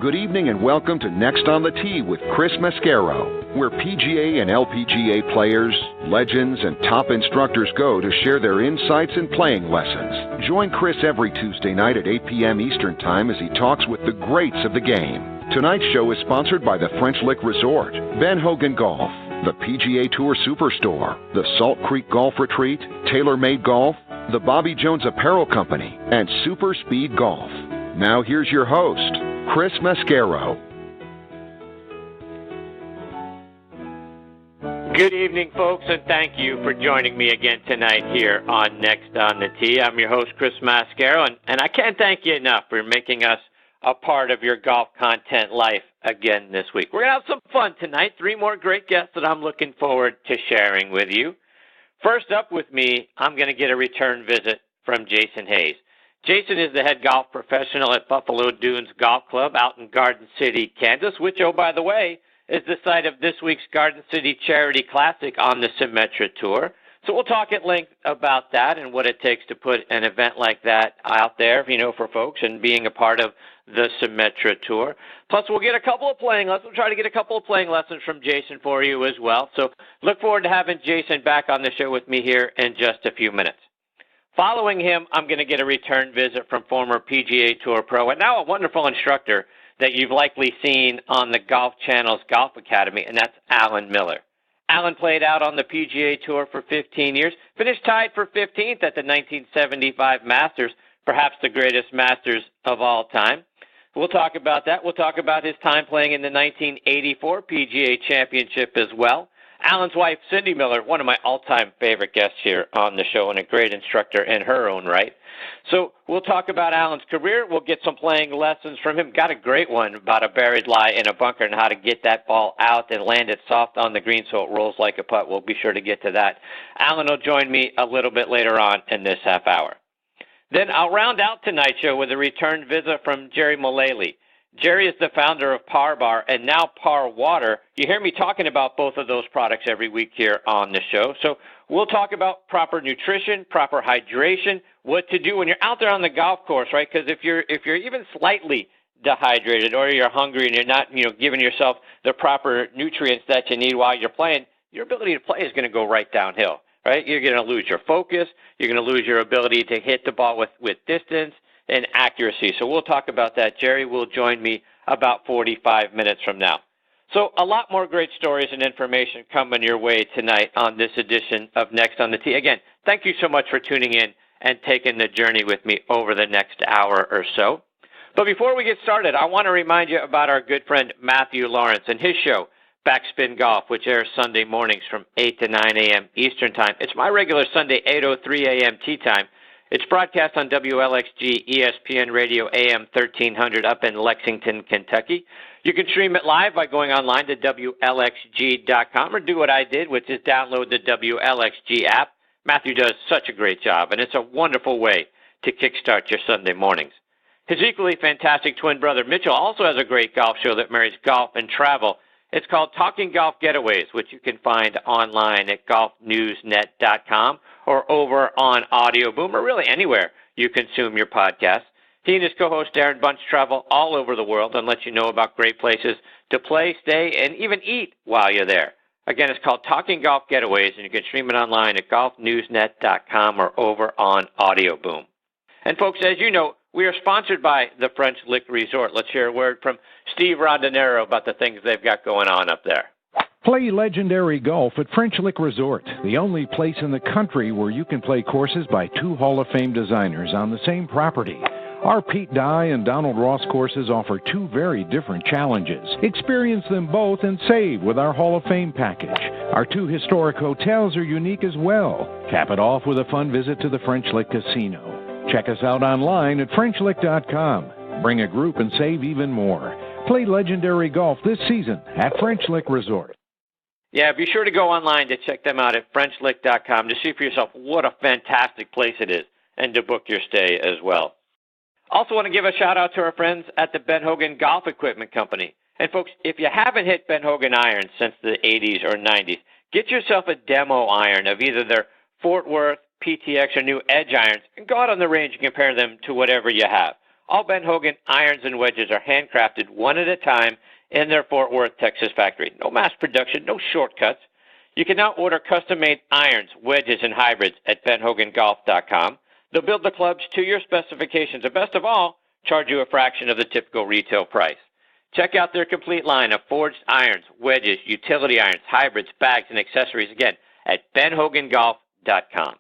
Good evening and welcome to Next on the Tee with Chris Mascaro, where PGA and LPGA players, legends, and top instructors go to share their insights and playing lessons. Join Chris every Tuesday night at 8 p.m. Eastern Time as he talks with the greats of the game. Tonight's show is sponsored by the French Lick Resort, Ben Hogan Golf, the PGA Tour Superstore, the Salt Creek Golf Retreat, TaylorMade Golf, the Bobby Jones Apparel Company, and Super Speed Golf. Now here's your host, Chris Mascaro. Good evening, folks, and thank you for joining me again tonight here on Next on the Tee. I'm your host, Chris Mascaro, and I can't thank you enough for making us a part of your golf content life again this week. We're going to have some fun tonight. 3 more great guests that I'm looking forward to sharing with you. First up with me, I'm going to get a return visit from Jason Hase. Jason is the head golf professional at Buffalo Dunes Golf Club out in Garden City, Kansas, which, oh, by the way, is the site of this week's Garden City Charity Classic on the Symetra Tour. So we'll talk at length about that and what it takes to put an event like that out there, for folks and being a part of the Symetra Tour. Plus, we'll get a couple of playing lessons. We'll try to get a couple of playing lessons from Jason for you as well. So look forward to having Jason back on the show with me here in just a few minutes. Following him, I'm going to get a return visit from former PGA Tour pro and now a wonderful instructor that you've likely seen on the Golf Channel's Golf Academy, and that's Alan Miller. Alan played out on the PGA Tour for 15 years, finished tied for 15th at the 1975 Masters, perhaps the greatest Masters of all time. We'll talk about that. We'll talk about his time playing in the 1984 PGA Championship as well. Alan's wife, Cindy Miller, one of my all-time favorite guests here on the show and a great instructor in her own right. So we'll talk about Alan's career. We'll get some playing lessons from him. Got a great one about a buried lie in a bunker and how to get that ball out and land it soft on the green so it rolls like a putt. We'll be sure to get to that. Alan will join me a little bit later on in this half hour. Then I'll round out tonight's show with a return visit from Gerry Mullally. Gerry is the founder of Par Bar and now Par Water. You hear me talking about both of those products every week here on the show. So we'll talk about proper nutrition, proper hydration, what to do when you're out there on the golf course, right? Because if you're even slightly dehydrated or you're hungry and you're not, giving yourself the proper nutrients that you need while you're playing, your ability to play is going to go right downhill, right? You're going to lose your focus. You're going to lose your ability to hit the ball with distance and accuracy. So we'll talk about that. Gerry will join me about 45 minutes from now. So a lot more great stories and information coming your way tonight on this edition of Next on the Tee. Again, thank you so much for tuning in and taking the journey with me over the next hour or so. But before we get started, I want to remind you about our good friend Matthew Lawrence and his show, Backspin Golf, which airs Sunday mornings from 8 to 9 a.m. Eastern Time. It's my regular Sunday 8:03 a.m. tee time. It's broadcast on WLXG ESPN Radio AM 1300 up in Lexington, Kentucky. You can stream it live by going online to WLXG.com or do what I did, which is download the WLXG app. Matthew does such a great job, and it's a wonderful way to kickstart your Sunday mornings. His equally fantastic twin brother, Mitchell, also has a great golf show that marries golf and travel. It's called Talking Golf Getaways, which you can find online at golfnewsnet.com or over on Audio Boom or really anywhere you consume your podcast. He and his co-host Darren Bunch travel all over the world and let you know about great places to play, stay, and even eat while you're there. Again, it's called Talking Golf Getaways, and you can stream it online at golfnewsnet.com or over on Audio Boom. And folks, as you know, we are sponsored by the French Lick Resort. Let's hear a word from Steve Rondinero about the things they've got going on up there. Play legendary golf at French Lick Resort, the only place in the country where you can play courses by 2 Hall of Fame designers on the same property. Our Pete Dye and Donald Ross courses offer 2 very different challenges. Experience them both and save with our Hall of Fame package. Our 2 historic hotels are unique as well. Cap it off with a fun visit to the French Lick Casino. Check us out online at FrenchLick.com. Bring a group and save even more. Play legendary golf this season at French Lick Resort. Yeah, be sure to go online to check them out at FrenchLick.com to see for yourself what a fantastic place it is and to book your stay as well. Also want to give a shout out to our friends at the Ben Hogan Golf Equipment Company. And folks, if you haven't hit Ben Hogan irons since the 80s or 90s, get yourself a demo iron of either their Fort Worth, PTX, or new Edge irons and go out on the range and compare them to whatever you have. All Ben Hogan irons and wedges are handcrafted one at a time in their Fort Worth, Texas factory. No mass production, no shortcuts. You can now order custom-made irons, wedges, and hybrids at benhogangolf.com. They'll build the clubs to your specifications, and best of all, charge you a fraction of the typical retail price. Check out their complete line of forged irons, wedges, utility irons, hybrids, bags, and accessories, again, at benhogangolf.com.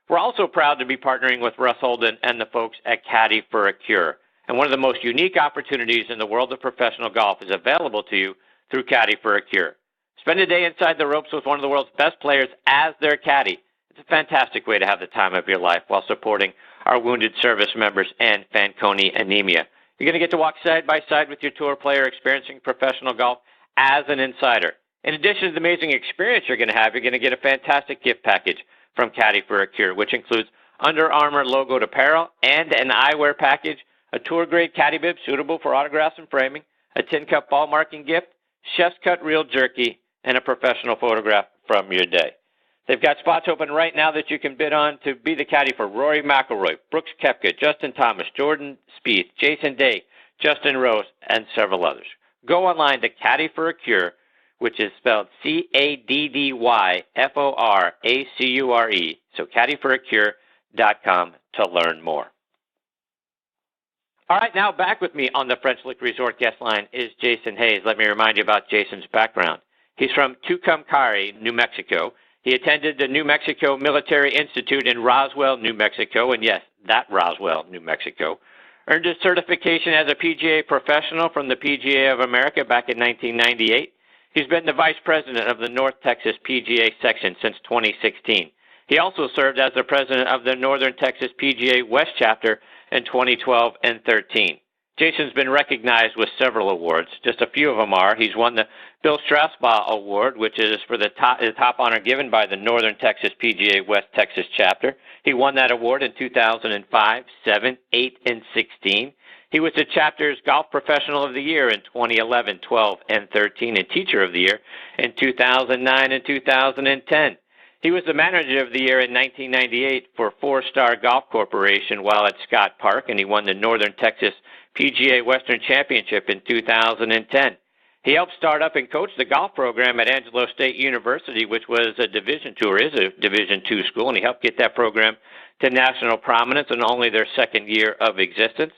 We're also proud to be partnering with Russ Holden and the folks at Caddy for a Cure. And one of the most unique opportunities in the world of professional golf is available to you through Caddy for a Cure. Spend a day inside the ropes with one of the world's best players as their caddy. It's a fantastic way to have the time of your life while supporting our wounded service members and Fanconi anemia. You're going to get to walk side by side with your tour player experiencing professional golf as an insider. In addition to the amazing experience you're going to have, you're going to get a fantastic gift package from Caddy for a Cure, which includes Under Armour logoed apparel and an eyewear package, a tour-grade caddy bib suitable for autographs and framing, a tin cup ball marking gift, chef's cut real jerky, and a professional photograph from your day. They've got spots open right now that you can bid on to be the caddy for Rory McIlroy, Brooks Koepka, Justin Thomas, Jordan Spieth, Jason Day, Justin Rose, and several others. Go online to Caddy for a Cure, which is spelled CADDYFORACURE, so caddyforacure.com to learn more. All right, now back with me on the French Lick Resort guest line is Jason Hase. Let me remind you about Jason's background. He's from Tucumcari, New Mexico. He attended the New Mexico Military Institute in Roswell, New Mexico, and yes, that Roswell, New Mexico. Earned his certification as a PGA professional from the PGA of America back in 1998. He's been the vice president of the North Texas PGA section since 2016. He also served as the president of the Northern Texas PGA West chapter in 2012 and 13. Jason's been recognized with several awards. Just a few of them are: he's won the Bill Strasbaugh Award, which is for the top honor given by the Northern Texas PGA West Texas chapter. He won that award in 2005, 7, 8, and 16. He was the chapter's Golf Professional of the Year in 2011, 12, and 13, and Teacher of the Year in 2009 and 2010. He was the Manager of the Year in 1998 for Four Star Golf Corporation while at Scott Park, and he won the Northern Texas PGA Western Championship in 2010. He helped start up and coach the golf program at Angelo State University, which was a Division II, or is a Division II school, and he helped get that program to national prominence in only their second year of existence.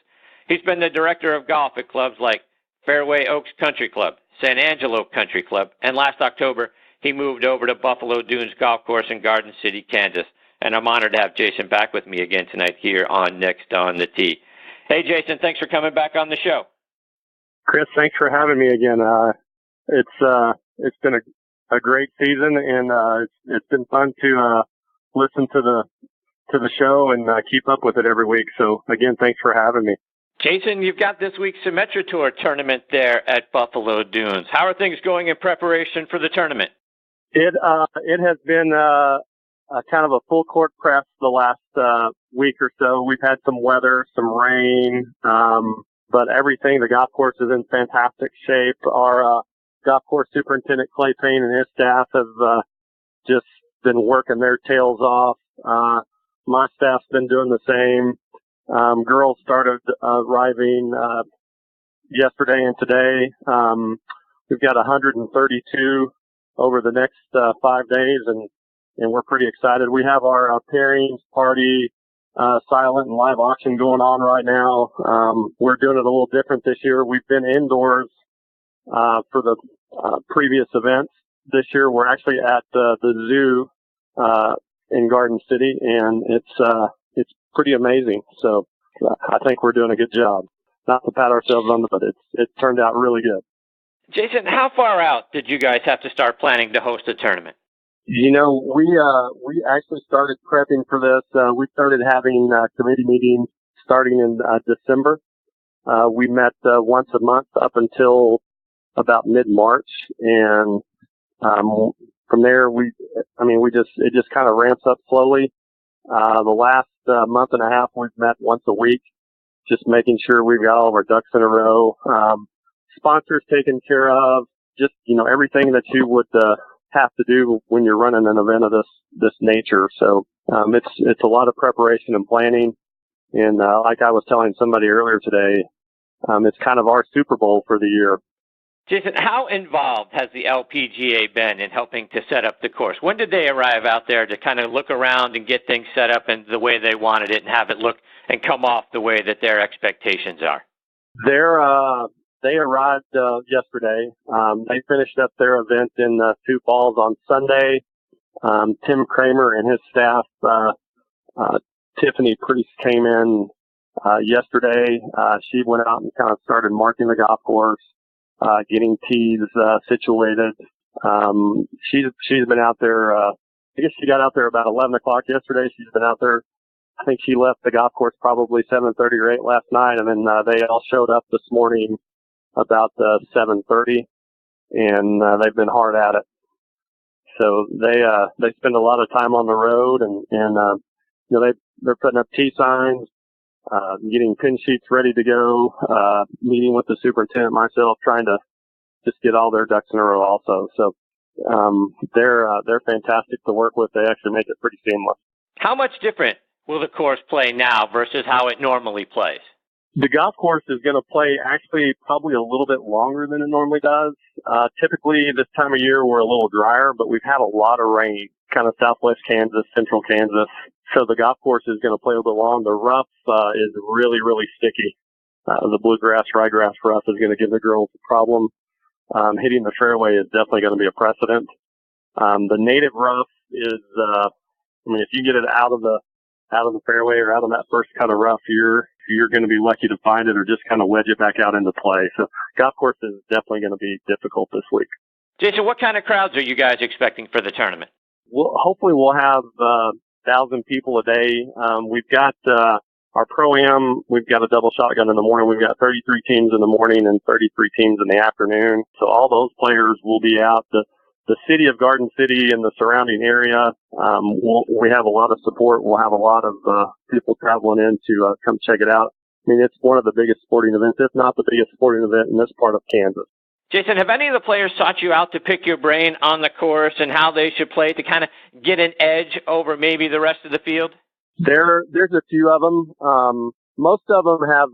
He's been the director of golf at clubs like Fairway Oaks Country Club, San Angelo Country Club, and last October he moved over to Buffalo Dunes Golf Course in Garden City, Kansas. And I'm honored to have Jason back with me again tonight here on Next on the Tee. Hey, Jason, thanks for coming back on the show. Chris, thanks for having me again. It's been a great season, and it's been fun to listen to the show and keep up with it every week. So again, thanks for having me. Jason, you've got this week's Symetra Tour tournament there at Buffalo Dunes. How are things going in preparation for the tournament? It has been kind of a full court press the last week or so. We've had some weather, some rain, but everything. The golf course is in fantastic shape. Our golf course superintendent Clay Payne and his staff have just been working their tails off. My staff's been doing the same. Girls started arriving yesterday and today. We've got 132 over the next 5 days, and we're pretty excited. We have our pairings party, silent and live auction going on right now. We're doing it a little different this year. We've been indoors for the previous events. This year we're actually at the zoo in Garden City, and it's pretty amazing. So I think we're doing a good job. Not to pat ourselves on the butt, it turned out really good. Jason, how far out did you guys have to start planning to host a tournament? You know, we actually started prepping for this. We started having committee meetings starting in December. We met once a month up until about mid-March, and from there it just kind of ramps up slowly. The last month and a half we've met once a week, just making sure we've got all of our ducks in a row. Sponsors taken care of, just, everything that you would have to do when you're running an event of this nature. So it's a lot of preparation and planning. And like I was telling somebody earlier today, it's kind of our Super Bowl for the year. Jason, how involved has the LPGA been in helping to set up the course? When did they arrive out there to kind of look around and get things set up in the way they wanted it and have it look and come off the way that their expectations are? They arrived yesterday. They finished up their event in Sioux Falls on Sunday. Tim Kramer and his staff, Tiffany Priest, came in yesterday. She went out and kind of started marking the golf course, getting tees situated. She's been out there. I guess she got out there about 11 o'clock yesterday. She's been out there. I think she left the golf course probably 7:30 or 8 last night, and then they all showed up this morning about 7:30, and they've been hard at it. So they spend a lot of time on the road, and they're putting up tee signs, getting pin sheets ready to go, meeting with the superintendent, myself, trying to just get all their ducks in a row also. So they're fantastic to work with. They actually make it pretty seamless. How much different will the course play now versus how it normally plays? The golf course is going to play actually probably a little bit longer than it normally does. Typically this time of year we're a little drier, but we've had a lot of rain, kind of southwest Kansas, central Kansas. So the golf course is going to play a little bit long. The rough is really, really sticky. The bluegrass, ryegrass rough is going to give the girls a problem. Hitting the fairway is definitely going to be a precedent. The native rough is, if you get it out of the fairway or out of that first cut of rough, you're going to be lucky to find it or just kind of wedge it back out into play. So golf course is definitely going to be difficult this week. Jason, what kind of crowds are you guys expecting for the tournament? Well, hopefully we'll have 1,000 people a day. We've got our Pro-Am. We've got a double shotgun in the morning. We've got 33 teams in the morning and 33 teams in the afternoon. So all those players will be out. The city of Garden City and the surrounding area, we have a lot of support. We'll have a lot of people traveling in to come check it out. I mean, it's one of the biggest sporting events, if not the biggest sporting event in this part of Kansas. Jason, have any of the players sought you out to pick your brain on the course and how they should play to kind of get an edge over maybe the rest of the field? There's a few of them. Most of them have,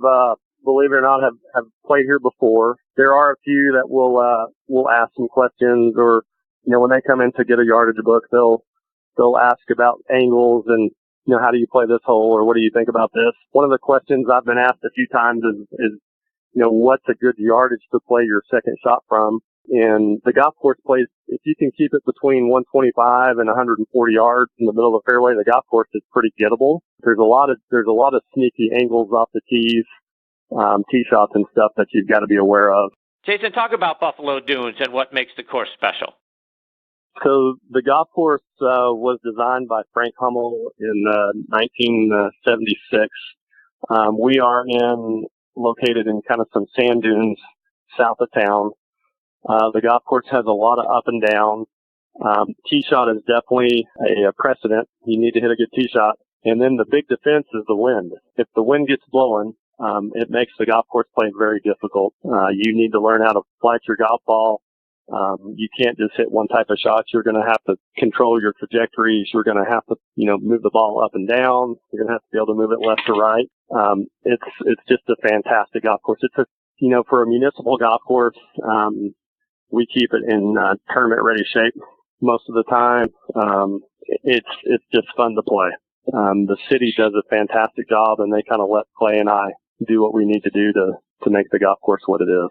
believe it or not, have played here before. There are a few that will ask some questions, or when they come in to get a yardage book, they'll ask about angles and how do you play this hole, or what do you think about this? One of the questions I've been asked a few times is what's a good yardage to play your second shot from? And the golf course plays, if you can keep it between 125 and 140 yards in the middle of the fairway, the golf course is pretty gettable. There's a lot of sneaky angles off the tees, tee shots and stuff that you've got to be aware of. Jason, talk about Buffalo Dunes and what makes the course special. So the golf course was designed by Frank Hummel in 1976. We are located in kind of some sand dunes south of town. The golf course has a lot of up and down. Tee shot is definitely a precedent. You need to hit a good tee shot. And then the big defense is the wind. If the wind gets blowing, it makes the golf course play very difficult. You need to learn how to flight your golf ball. You can't just hit one type of shot. You're going to have to control your trajectories. You're going to have to, move the ball up and down. You're going to have to be able to move it left to right. It's just a fantastic golf course. It's for a municipal golf course, we keep it in tournament ready shape most of the time. It's just fun to play. The city does a fantastic job, and they kind of let Clay and I do what we need to do to make the golf course what it is.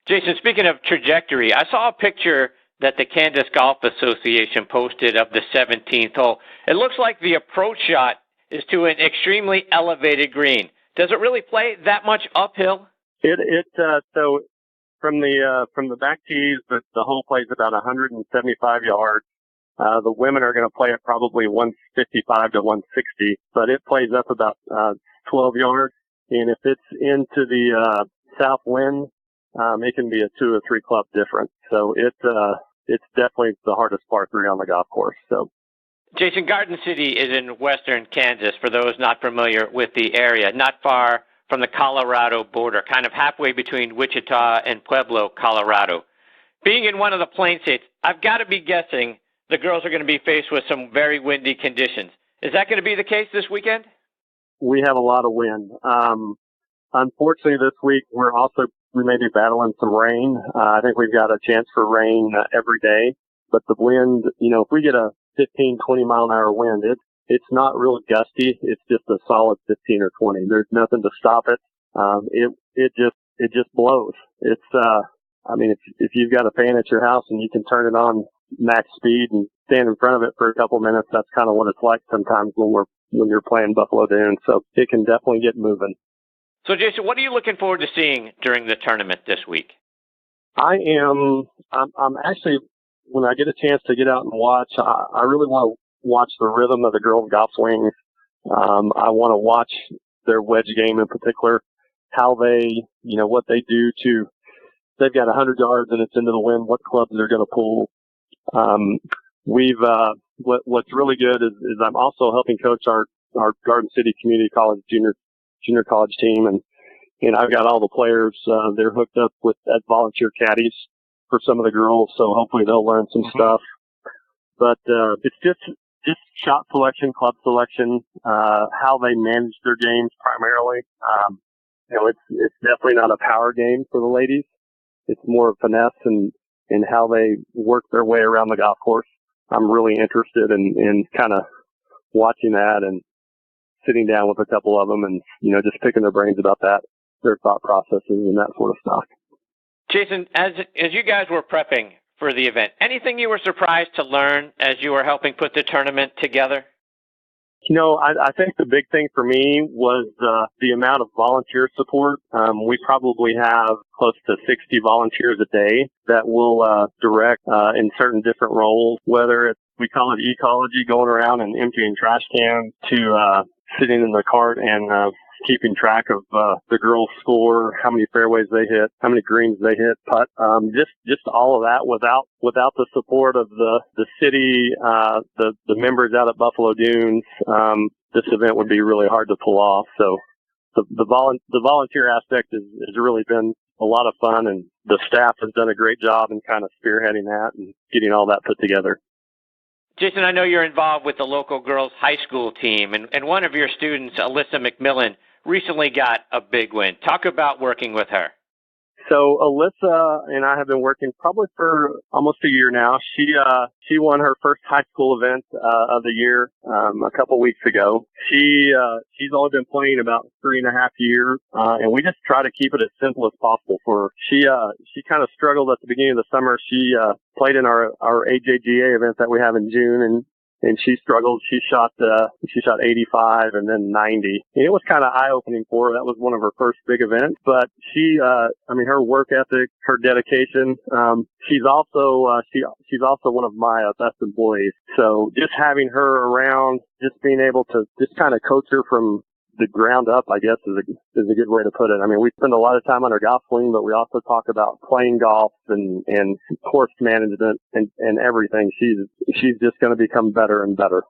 Jason, speaking of trajectory, I saw a picture that the Kansas Golf Association posted of the 17th hole. It looks like the approach shot is to an extremely elevated green. Does it really play that much uphill? So from the back tees, the hole plays about 175 yards. The women are going to play it probably 155 to 160, but it plays up about 12 yards. And if it's into the south wind, it can be a 2 or 3 club difference. So it's definitely the hardest par 3 on the golf course. So, Jason, Garden City is in western Kansas, for those not familiar with the area, not far from the Colorado border, kind of halfway between Wichita and Pueblo, Colorado. Being in one of the plain states, I've got to be guessing the girls are going to be faced with some very windy conditions. Is that going to be the case this weekend? we have a lot of wind. Unfortunately, this week we may be battling some rain. I think we've got a chance for rain every day, but the wind, if we get a 15, 20 mile an hour wind, it's not real gusty. It's just a solid 15 or 20. There's nothing to stop it. It just blows. It's, if you've got a fan at your house and you can turn it on max speed and stand in front of it for a couple minutes, that's kind of what it's like sometimes when you're playing Buffalo Dune. So it can definitely get moving. So, Jason, what are you looking forward to seeing during the tournament this week? I'm actually, when I get a chance to get out and watch, I really want to watch the rhythm of the girls' golf swings. I want to watch their wedge game in particular, how they, what they do to, they've got 100 yards and it's into the wind, what clubs they're going to pull. What's really good is I'm also helping coach our Garden City Community College junior college team, and I've got all the players, they're hooked up at volunteer caddies for some of the girls, so hopefully they'll learn some stuff. But, it's just shot selection, club selection, how they manage their games primarily. It's definitely not a power game for the ladies. It's more of finesse and how they work their way around the golf course. I'm really interested in kind of watching that and sitting down with a couple of them and, just picking their brains about that, their thought processes and that sort of stuff. Jason, as you guys were prepping for the event, anything you were surprised to learn as you were helping put the tournament together? I think the big thing for me was the amount of volunteer support. We probably have close to 60 volunteers a day that will direct in certain different roles, whether it's, we call it ecology, going around and emptying trash cans, to sitting in the cart and keeping track of the girls' score, how many fairways they hit, how many greens they hit, putt. Just all of that without the support of the city, the members out at Buffalo Dunes, this event would be really hard to pull off. So the volunteer aspect has really been a lot of fun, and the staff has done a great job in kind of spearheading that and getting all that put together. Jason, I know you're involved with the local girls' high school team, and one of your students, Alyssa McMillan, recently got a big win. Talk about working with her. So Alyssa and I have been working probably for almost a year now. She won her first high school event of the year a couple weeks ago. She's only been playing about 3.5 years, and we just try to keep it as simple as possible for her. She kind of struggled at the beginning of the summer. She played in our AJGA event that we have in June, and she struggled. She shot 85 and then 90. And it was kind of eye-opening for her. That was one of her first big events. But she, her work ethic, her dedication. She's also one of my best employees. So just having her around, just being able to just kind of coach her from the ground up, I guess, is a good way to put it. I mean, we spend a lot of time on our golf swing, but we also talk about playing golf and course management and everything. She's just going to become better and better.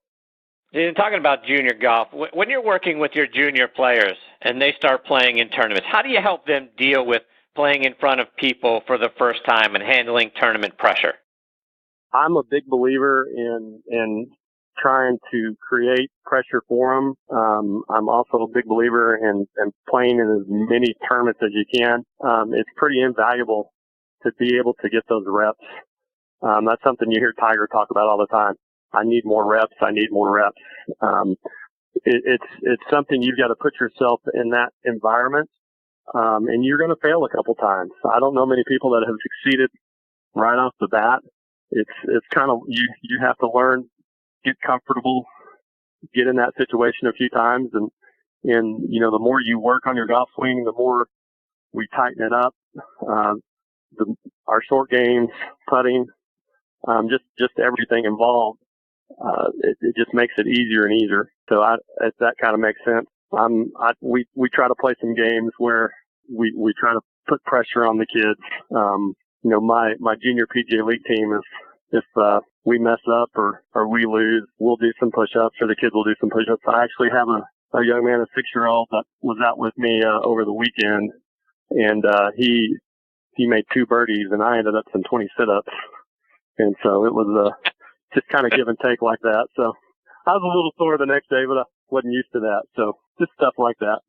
And talking about junior golf, when you're working with your junior players and they start playing in tournaments, how do you help them deal with playing in front of people for the first time and handling tournament pressure? I'm a big believer in trying to create pressure for them. I'm also a big believer in playing in as many tournaments as you can. It's pretty invaluable to be able to get those reps. That's something you hear Tiger talk about all the time. I need more reps. I need more reps. It's something you've got to put yourself in that environment. And you're going to fail a couple times. I don't know many people that have succeeded right off the bat. It's kind of, you have to learn, get comfortable, get in that situation a few times. And the more you work on your golf swing, the more we tighten it up. Our short games, putting, just everything involved. It just makes it easier and easier. So if that kind of makes sense. We try to play some games where we try to put pressure on the kids. My junior PGA League team, if we mess up or we lose, we'll do some push-ups, or the kids will do some push-ups. I actually have a young man, a 6-year-old, that was out with me over the weekend, and he made 2 birdies, and I ended up in 20 sit-ups. And so it was just kind of give and take like that. So I was a little sore the next day, but I wasn't used to that. So just stuff like that.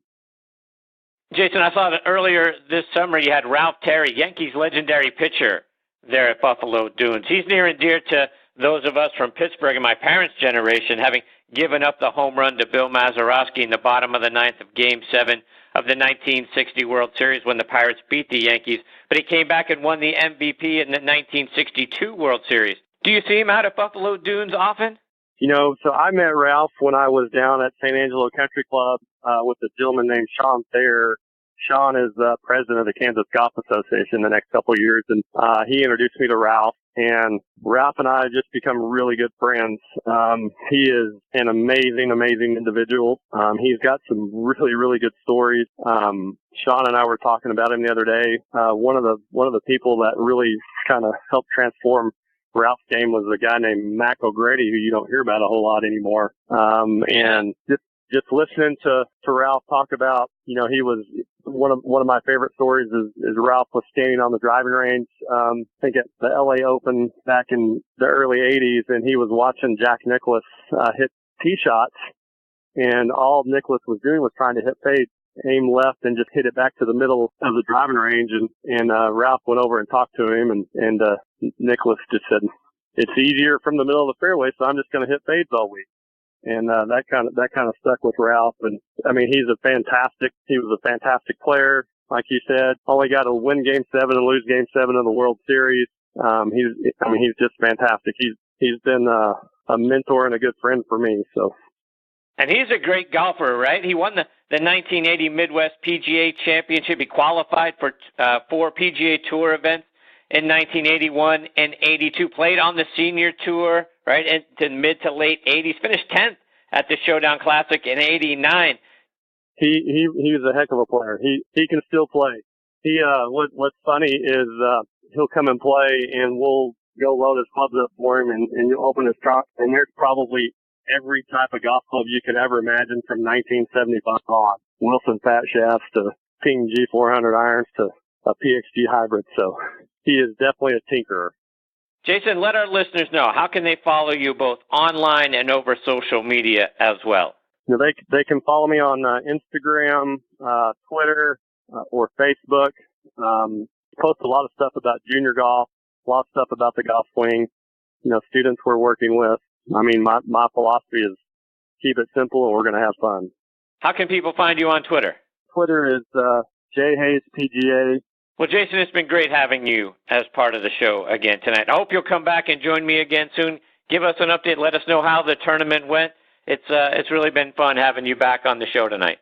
Jason, I saw that earlier this summer you had Ralph Terry, Yankees legendary pitcher, there at Buffalo Dunes. He's near and dear to those of us from Pittsburgh and my parents' generation, having given up the home run to Bill Mazeroski in the bottom of the ninth of Game 7 of the 1960 World Series when the Pirates beat the Yankees. But he came back and won the MVP in the 1962 World Series. Do you see him out at Buffalo Dunes often? So I met Ralph when I was down at San Angelo Country Club with a gentleman named Sean Thayer. Sean is the president of the Kansas Golf Association the next couple of years, and he introduced me to Ralph. And Ralph and I just become really good friends. He is an amazing, amazing individual. He's got some really, really good stories. Sean and I were talking about him the other day. One of the people that really kind of helped transform Ralph's game was a guy named Mac O'Grady, who you don't hear about a whole lot anymore. And just listening to Ralph talk about, he was one of my favorite stories is Ralph was standing on the driving range, I think at the LA Open back in the early 80s, and he was watching Jack Nicklaus hit tee shots, and all Nicklaus was doing was trying to hit fade, aim left, and just hit it back to the middle of the driving range. And Ralph went over and talked to him, and Nicklaus just said, "It's easier from the middle of the fairway, so I'm just going to hit fades all week." And that kind of stuck with Ralph. And I mean, he was a fantastic player. Like you said, only got to win Game 7 and lose Game 7 of the World Series. He's just fantastic. He's been a mentor and a good friend for me. So. And he's a great golfer, right? He won the 1980 Midwest PGA Championship. He qualified for 4 PGA Tour events in 1981 and 82. Played on the Senior Tour, right, into mid to late 80s. Finished 10th at the Showdown Classic in 89. He was a heck of a player. He can still play. What's funny is he'll come and play, and we'll go load his clubs up for him, and you'll open his truck, and there's probably every type of golf club you could ever imagine from 1975 on. Wilson Fat Shafts to Ping G400 irons to a PXG hybrid. So he is definitely a tinkerer. Jason, let our listeners know, how can they follow you both online and over social media as well? They can follow me on Instagram, Twitter, or Facebook. Post a lot of stuff about junior golf, a lot of stuff about the golf swing, students we're working with. I mean, my philosophy is keep it simple and we're going to have fun. How can people find you on Twitter? Twitter is J Hase PGA. Well, Jason, it's been great having you as part of the show again tonight. I hope you'll come back and join me again soon. Give us an update. Let us know how the tournament went. It's really been fun having you back on the show tonight.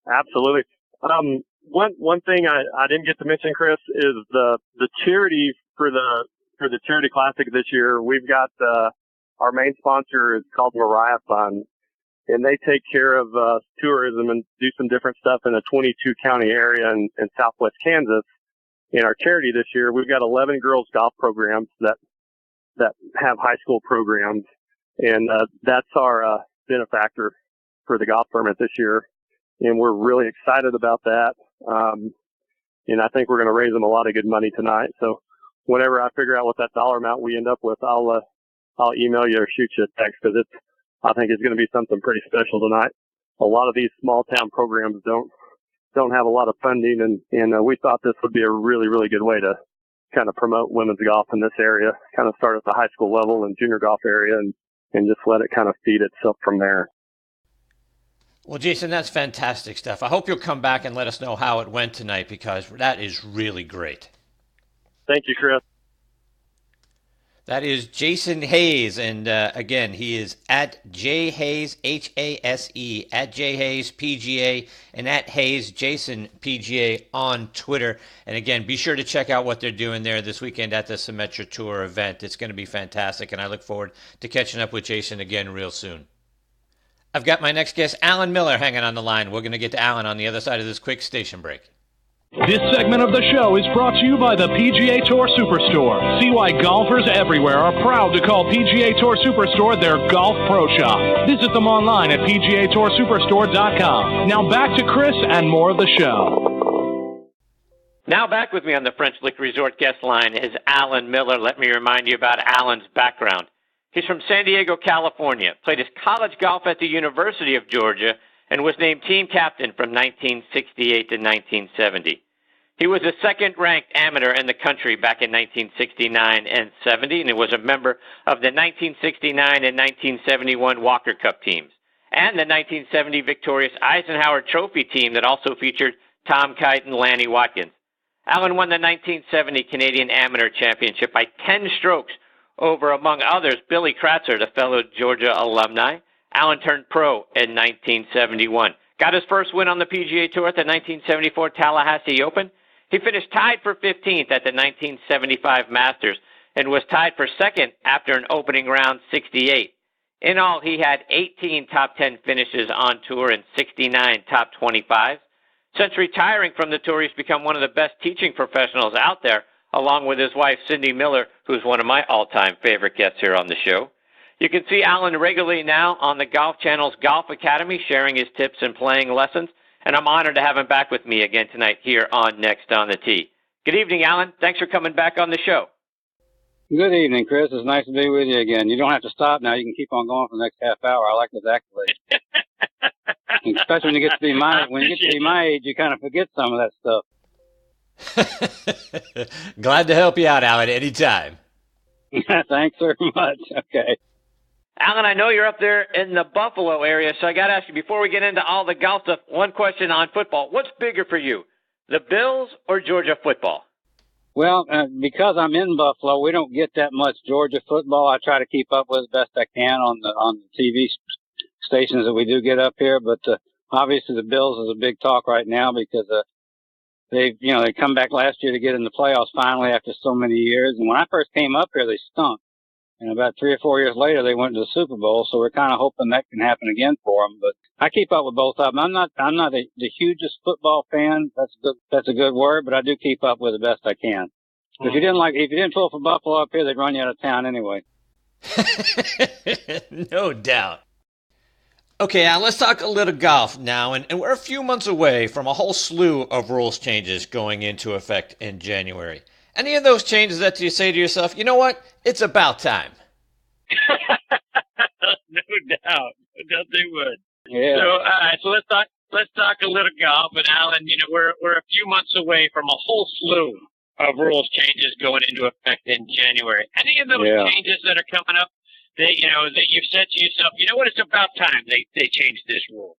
Absolutely. One thing I didn't get to mention, Chris, is the charity for the Charity Classic this year. We've got our main sponsor is called Mariah Fund, and they take care of tourism and do some different stuff in a 22 county area in southwest Kansas. In our charity this year, we've got 11 girls golf programs that have high school programs, and that's our benefactor for the golf tournament this year, and we're really excited about that. And I think we're going to raise them a lot of good money tonight. So whenever I figure out what that dollar amount we end up with, I'll email you or shoot you a text, because I think it's going to be something pretty special tonight. A lot of these small town programs don't have a lot of funding, and we thought this would be a really, really good way to kind of promote women's golf in this area, kind of start at the high school level and junior golf area, and just let it kind of feed itself from there. Well, Jason, that's fantastic stuff. I hope you'll come back and let us know how it went tonight, because that is really great. Thank you, Chris. That is Jason Hase, and again, he is at jhase, Hase, at jhase PGA, and at Hase Jason PGA on Twitter. And again, be sure to check out what they're doing there this weekend at the Symetra Tour event. It's going to be fantastic, and I look forward to catching up with Jason again real soon. I've got my next guest, Alan Miller, hanging on the line. We're going to get to Alan on the other side of this quick station break. This segment of the show is brought to you by the PGA Tour Superstore. See why golfers everywhere are proud to call PGA Tour Superstore their golf pro shop. Visit them online at PGATourSuperstore.com. Now back to Chris and more of the show. Now back with me on the French Lick Resort guest line is Alan Miller. Let me remind you about Alan's background. He's from San Diego, California, played his college golf at the University of Georgia, and was named team captain from 1968 to 1970. He was the second-ranked amateur in the country back in 1969 and 70, and he was a member of the 1969 and 1971 Walker Cup teams, and the 1970 victorious Eisenhower Trophy team that also featured Tom Kite and Lanny Watkins. Alan won the 1970 Canadian Amateur Championship by 10 strokes over, among others, Billy Kratzer, the fellow Georgia alumni. Alan turned pro in 1971. Got his first win on the PGA Tour at the 1974 Tallahassee Open. He finished tied for 15th at the 1975 Masters and was tied for second after an opening round 68. In all, he had 18 top 10 finishes on tour and 69 top 25s. Since retiring from the tour, he's become one of the best teaching professionals out there, along with his wife, Cindy Miller, who's one of my all-time favorite guests here on the show. You can see Alan regularly now on the Golf Channel's Golf Academy, sharing his tips and playing lessons, and I'm honored to have him back with me again tonight here on Next on the Tee. Good evening, Alan. Thanks for coming back on the show. Good evening, Chris. It's nice to be with you again. You don't have to stop now. You can keep on going for the next half hour. I like those accolades. Especially when you get to be my age, you kind of forget some of that stuff. Glad to help you out, Alan, anytime. Thanks very much. Okay. Alan, I know you're up there in the Buffalo area, so I got to ask you, before we get into all the golf stuff, one question on football. What's bigger for you, the Bills or Georgia football? Well, because I'm in Buffalo, we don't get that much Georgia football. I try to keep up with as best I can on the TV stations that we do get up here, but obviously the Bills is a big talk right now because they come back last year to get in the playoffs finally after so many years. And when I first came up here, they stunk. And about 3 or 4 years later, they went to the Super Bowl. So we're kind of hoping that can happen again for them. But I keep up with both of them. I'm not the hugest football fan. That's a good word, but I do keep up with the best I can. If you didn't pull for Buffalo up here, they'd run you out of town anyway. No doubt. Okay, Al, let's talk a little golf now, and we're a few months away from a whole slew of rules changes going into effect in January. Any of those changes that you say to yourself, you know what, it's about time? No doubt. They would. Yeah. So let's talk a little golf. And Alan, we're a few months away from a whole slew of rules changes going into effect in January. Any of those changes that are coming up that you've said to yourself, you know what, it's about time they changed this rule?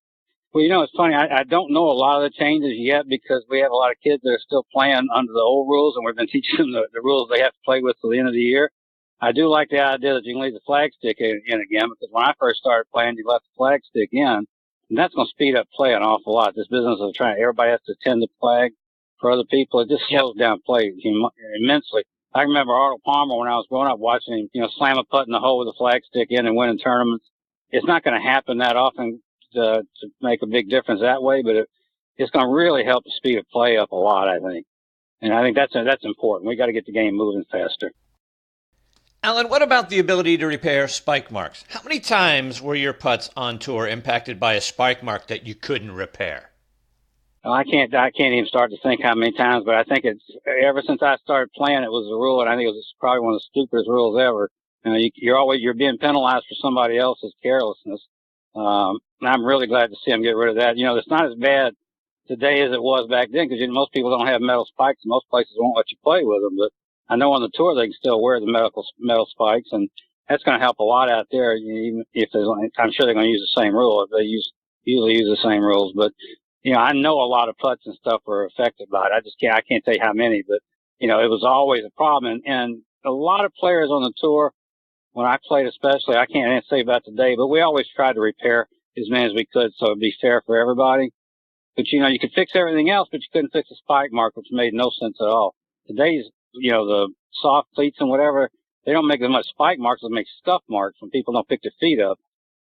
Well, it's funny. I don't know a lot of the changes yet because we have a lot of kids that are still playing under the old rules, and we've been teaching them the rules they have to play with till the end of the year. I do like the idea that you can leave the flag stick in again, because when I first started playing, you left the flag stick in, and that's going to speed up play an awful lot. This business of everybody has to tend the flag for other people, it just slows down play immensely. I remember Arnold Palmer when I was growing up watching him, slam a putt in the hole with a flag stick in and winning tournaments. It's not going to happen that often to make a big difference that way, but it's going to really help the speed of play up a lot, I think. And I think that's important. We got to get the game moving faster. Alan, what about the ability to repair spike marks? How many times were your putts on tour impacted by a spike mark that you couldn't repair? Well, I can't even start to think how many times, but I think it's ever since I started playing, it was a rule, and I think it was probably one of the stupidest rules ever. You're being penalized for somebody else's carelessness. And I'm really glad to see them get rid of that. It's not as bad today as it was back then because most people don't have metal spikes, and most places won't let you play with them. But I know on the tour they can still wear the metal spikes, and that's going to help a lot out there. Even if I'm sure they're going to use the same rule. They usually use the same rules, but I know a lot of putts and stuff were affected by it. I can't tell you how many, but it was always a problem. And a lot of players on the tour, when I played especially, I can't say about today, but we always tried to repair as many as we could so it'd be fair for everybody. But you could fix everything else, but you couldn't fix a spike mark, which made no sense at all. Today's, the soft cleats and whatever, they don't make as much spike marks, they make scuff marks when people don't pick their feet up.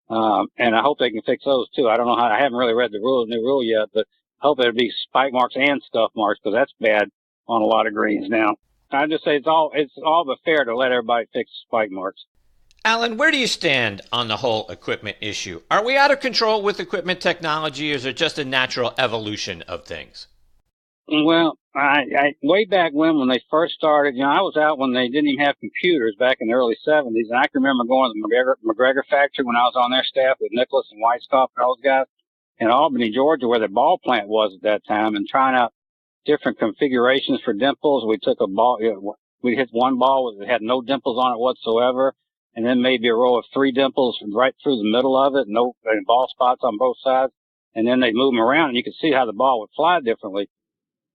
And I hope they can fix those too. I don't know I haven't really read the new rule yet, but I hope it'll be spike marks and scuff marks because that's bad on a lot of greens now. I just say it's all but fair to let everybody fix spike marks. Alan, where do you stand on the whole equipment issue? Are we out of control with equipment technology, or is it just a natural evolution of things? Well, I way back when they first started, I was out when they didn't even have computers back in the early 70s, and I can remember going to the McGregor factory when I was on their staff with Nicholas and Weisskopf and those guys. in Albany, Georgia, where the ball plant was at that time, and trying out different configurations for dimples. We took a ball, we hit one ball that had no dimples on it whatsoever, and then maybe a row of 3 dimples right through the middle of it, and ball spots on both sides. And then they move them around, and you could see how the ball would fly differently.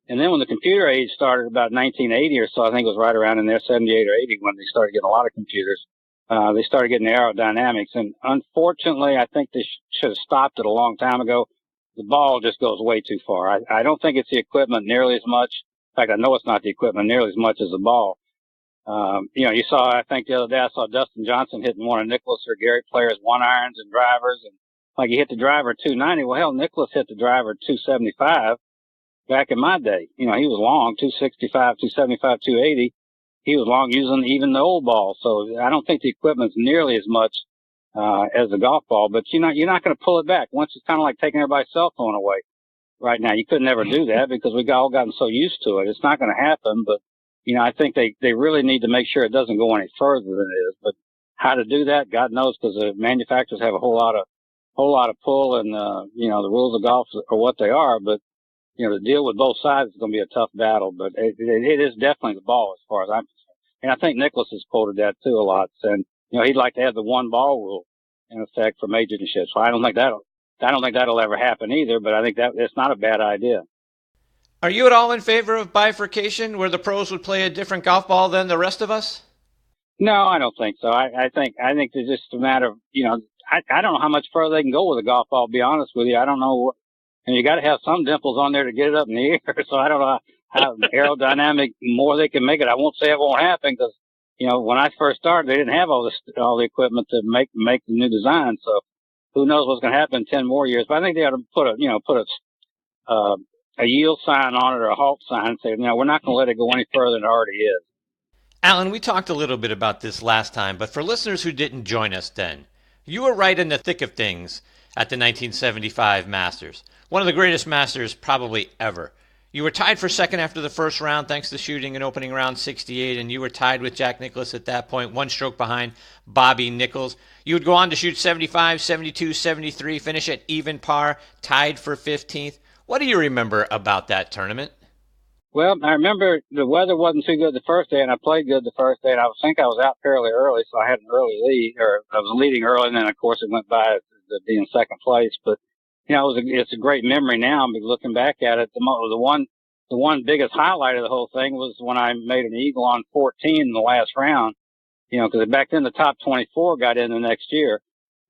And then when the computer age started about 1980 or so, I think it was right around in there, 78 or 80, when they started getting a lot of computers, they started getting the aerodynamics. And unfortunately, I think they should have stopped it a long time ago. The ball just goes way too far. I don't think it's the equipment nearly as much. In fact, I know it's not the equipment nearly as much as the ball. You saw, I think the other day, I saw Dustin Johnson hitting one of Nicklaus or Gerry players' 1-irons and drivers. And like he hit the driver 290. Well, hell, Nicklaus hit the driver 275 back in my day. He was long, 265, 275, 280. He was long using even the old ball. So I don't think the equipment's nearly as much as the golf ball, but you're not going to pull it back. Once it's kind of like taking everybody's cell phone away right now. You could never do that because we all gotten so used to it. It's not going to happen, but I think they really need to make sure it doesn't go any further than it is. But how to do that, God knows, because the manufacturers have a whole lot of pull, and the rules of golf are what they are. But the deal with both sides is going to be a tough battle. But it is definitely the ball as far as I'm concerned. And I think Nicklaus has quoted that too a lot, and he'd like to have the 1 ball rule in effect for major championships. So I don't think that'll ever happen either. But I think that it's not a bad idea. Are you at all in favor of bifurcation, where the pros would play a different golf ball than the rest of us? No, I don't think so. I think it's just a matter of, I don't know how much further they can go with a golf ball, to be honest with you. I don't know. And you got to have some dimples on there to get it up in the air. So I don't know how aerodynamic more they can make it. I won't say it won't happen because, when I first started, they didn't have all the equipment to make the new design. So who knows what's going to happen in 10 more years. But I think they ought to put a yield sign on it or a halt sign and say, we're not going to let it go any further than it already is. Alan, we talked a little bit about this last time, but for listeners who didn't join us then, you were right in the thick of things at the 1975 Masters. One of the greatest Masters probably ever. You were tied for second after the first round thanks to shooting in opening round 68, and you were tied with Jack Nicklaus at that point, 1 stroke behind Bobby Nichols. You would go on to shoot 75, 72, 73, finish at even par, tied for 15th. What do you remember about that tournament? Well, I remember the weather wasn't too good the first day, and I played good the first day, and I think I was out fairly early, so I had an early lead, or I was leading early, and then, of course, it went by to be in second place. But, it's a great memory now, looking back at it. The one biggest highlight of the whole thing was when I made an eagle on 14 in the last round, because back then the top 24 got in the next year,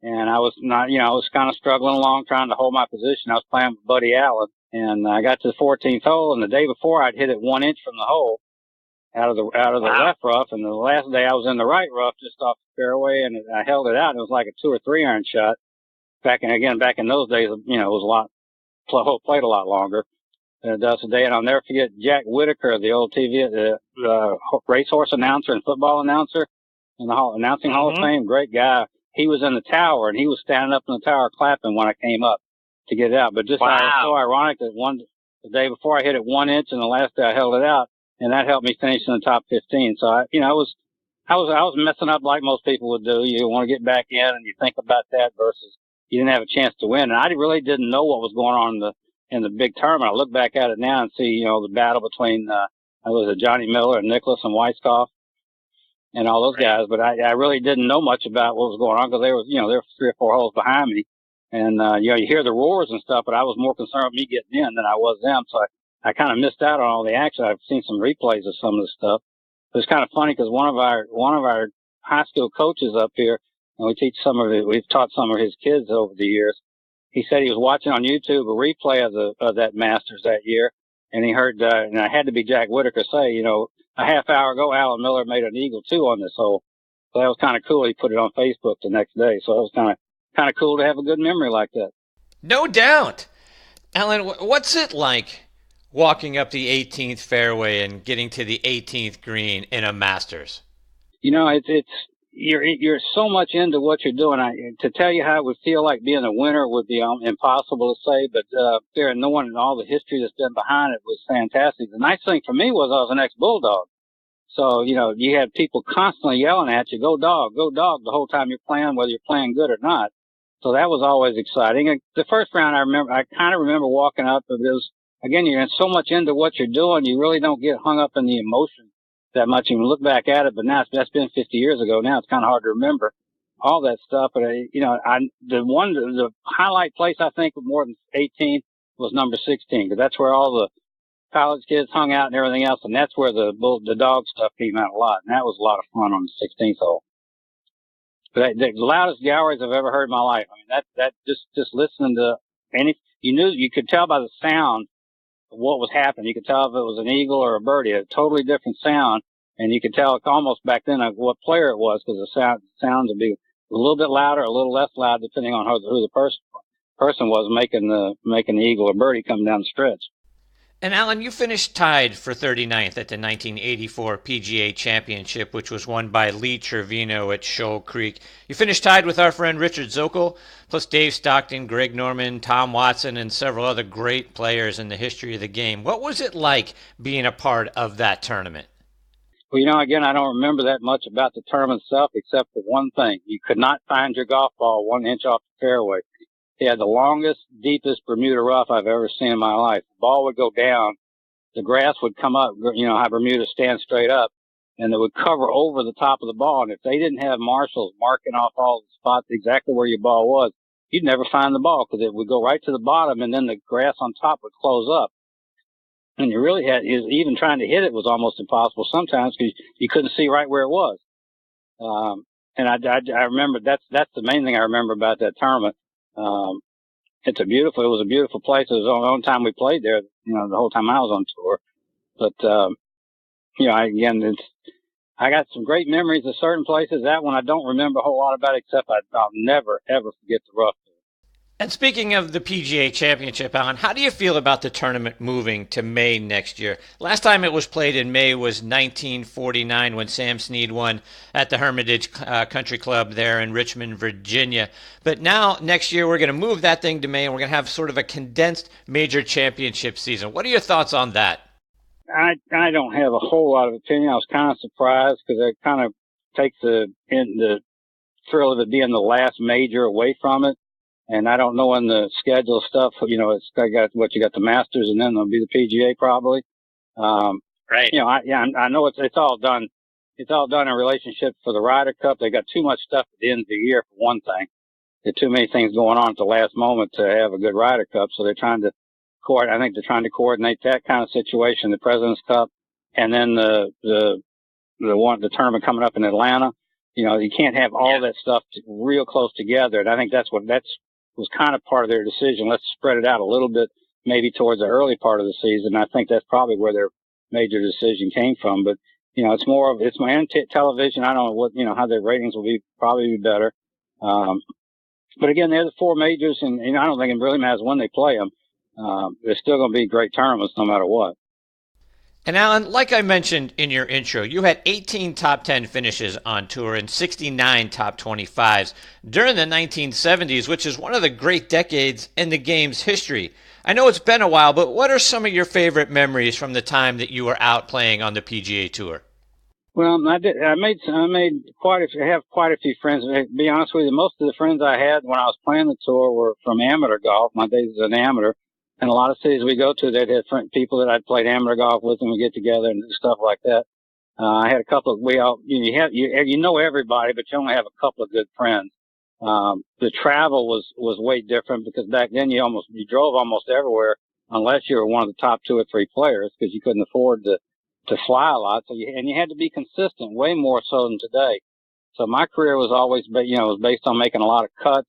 and I was not, I was kind of struggling along, trying to hold my position. I was playing with Buddy Allen. And I got to the 14th hole, and the day before I'd hit it 1 inch from the hole out of the left rough, and the last day I was in the right rough just off the fairway, and I held it out. And it was like a 2 or 3 iron shot. Back in those days, it was a lot, played a lot longer than it does today. And I'll never forget Jack Whitaker, the old TV, racehorse announcer and football announcer in the announcing Hall of Fame. Great guy. He was in the tower, and he was standing up in the tower clapping when I came up to get it out. But just so ironic that the day before I hit it 1 inch, and the last day I held it out, and that helped me finish in the top 15. So I was messing up like most people would do. You want to get back in, and you think about that versus you didn't have a chance to win. And I really didn't know what was going on in the big tournament. I look back at it now and see, the battle between Johnny Miller and Nicklaus and Weiskopf and all those guys. But I really didn't know much about what was going on because they were 3 or 4 holes behind me. And, you hear the roars and stuff, but I was more concerned with me getting in than I was them. So I kind of missed out on all the action. I've seen some replays of some of the stuff. It was kind of funny because one of our high school coaches up here, and we've taught some of his kids over the years. He said he was watching on YouTube a replay of that Masters that year. And he heard, and it had to be Jack Whitaker say, a half hour ago, Alan Miller made an eagle 2 on this hole. So that was kind of cool. He put it on Facebook the next day. So it was kind of cool to have a good memory like that. No doubt. Alan, what's it like walking up the 18th fairway and getting to the 18th green in a Masters? You're so much into what you're doing. To tell you how it would feel like being a winner would be impossible to say, but there, knowing all the history that's been behind it was fantastic. The nice thing for me was I was an ex-Bulldog. So, you had people constantly yelling at you, go dog, the whole time you're playing, whether you're playing good or not. So that was always exciting. And the first round, I kind of remember walking up, but it was, again, you're so much into what you're doing, you really don't get hung up in the emotion that much. You can look back at it, but now that's been 50 years ago. Now it's kind of hard to remember all that stuff. But, the highlight place, I think, of more than 18 was number 16, because that's where all the college kids hung out and everything else. And that's where the dog stuff came out a lot. And that was a lot of fun on the 16th hole. But the loudest galleries I've ever heard in my life. I mean, that just listening to you could tell by the sound of what was happening. You could tell if it was an eagle or a birdie, a totally different sound. And you could tell almost back then what player it was, because the sounds would be a little bit louder, a little less loud, depending on who the person was making the eagle or birdie come down the stretch. And Alan, you finished tied for 39th at the 1984 PGA Championship, which was won by Lee Trevino at Shoal Creek. You finished tied with our friend Richard Zokol, plus Dave Stockton, Greg Norman, Tom Watson, and several other great players in the history of the game. What was it like being a part of that tournament? Well, again, I don't remember that much about the tournament itself, except for one thing. You could not find your golf ball 1 inch off the fairway. He had the longest, deepest Bermuda rough I've ever seen in my life. The ball would go down, the grass would come up, how Bermuda stands straight up, and it would cover over the top of the ball. And if they didn't have marshals marking off all the spots exactly where your ball was, you'd never find the ball, because it would go right to the bottom, and then the grass on top would close up. And you really even trying to hit it was almost impossible sometimes, because you couldn't see right where it was. And I remember that's the main thing I remember about that tournament. It was a beautiful place. It was the only time we played there, the whole time I was on tour. But, I got some great memories of certain places. That one I don't remember a whole lot about, except I'll never, ever forget the rough. And speaking of the PGA Championship, Alan, how do you feel about the tournament moving to May next year? Last time it was played in May was 1949 when Sam Snead won at the Hermitage Country Club there in Richmond, Virginia. But now, next year, we're going to move that thing to May, and we're going to have sort of a condensed major championship season. What are your thoughts on that? I don't have a whole lot of opinion. I was kind of surprised, because it kind of takes the thrill of it being the last major away from it. And I don't know in the schedule stuff, it's you got the Masters, and then there'll be the PGA probably. Right. I know it's all done. It's all done in relationship for the Ryder Cup. They got too much stuff at the end of the year for one thing. There are too many things going on at the last moment to have a good Ryder Cup. So they're trying to coordinate that kind of situation, the President's Cup, and then the tournament coming up in Atlanta. You can't have all that stuff real close together. And I think that's was kind of part of their decision. Let's spread it out a little bit, maybe towards the early part of the season. I think that's probably where their major decision came from. But, it's my television. I don't know how their ratings will probably be better. But again, they're the 4 majors, and I don't think it really matters when they play them. They're still going to be great tournaments no matter what. And Alan, like I mentioned in your intro, you had 18 top 10 finishes on tour and 69 top 25s during the 1970s, which is one of the great decades in the game's history. I know it's been a while, but what are some of your favorite memories from the time that you were out playing on the PGA Tour? Well, I have quite a few friends. To be honest with you, most of the friends I had when I was playing the tour were from amateur golf. My days as an amateur. And a lot of cities we go to, they'd have people that I'd played amateur golf with, and we get together and do stuff like that. I had a couple of, you know everybody, but you only have a couple of good friends. The travel was way different, because back then you drove almost everywhere unless you were one of the top 2 or 3 players, because you couldn't afford to fly a lot. So you had to be consistent, way more so than today. So my career was always, was based on making a lot of cuts.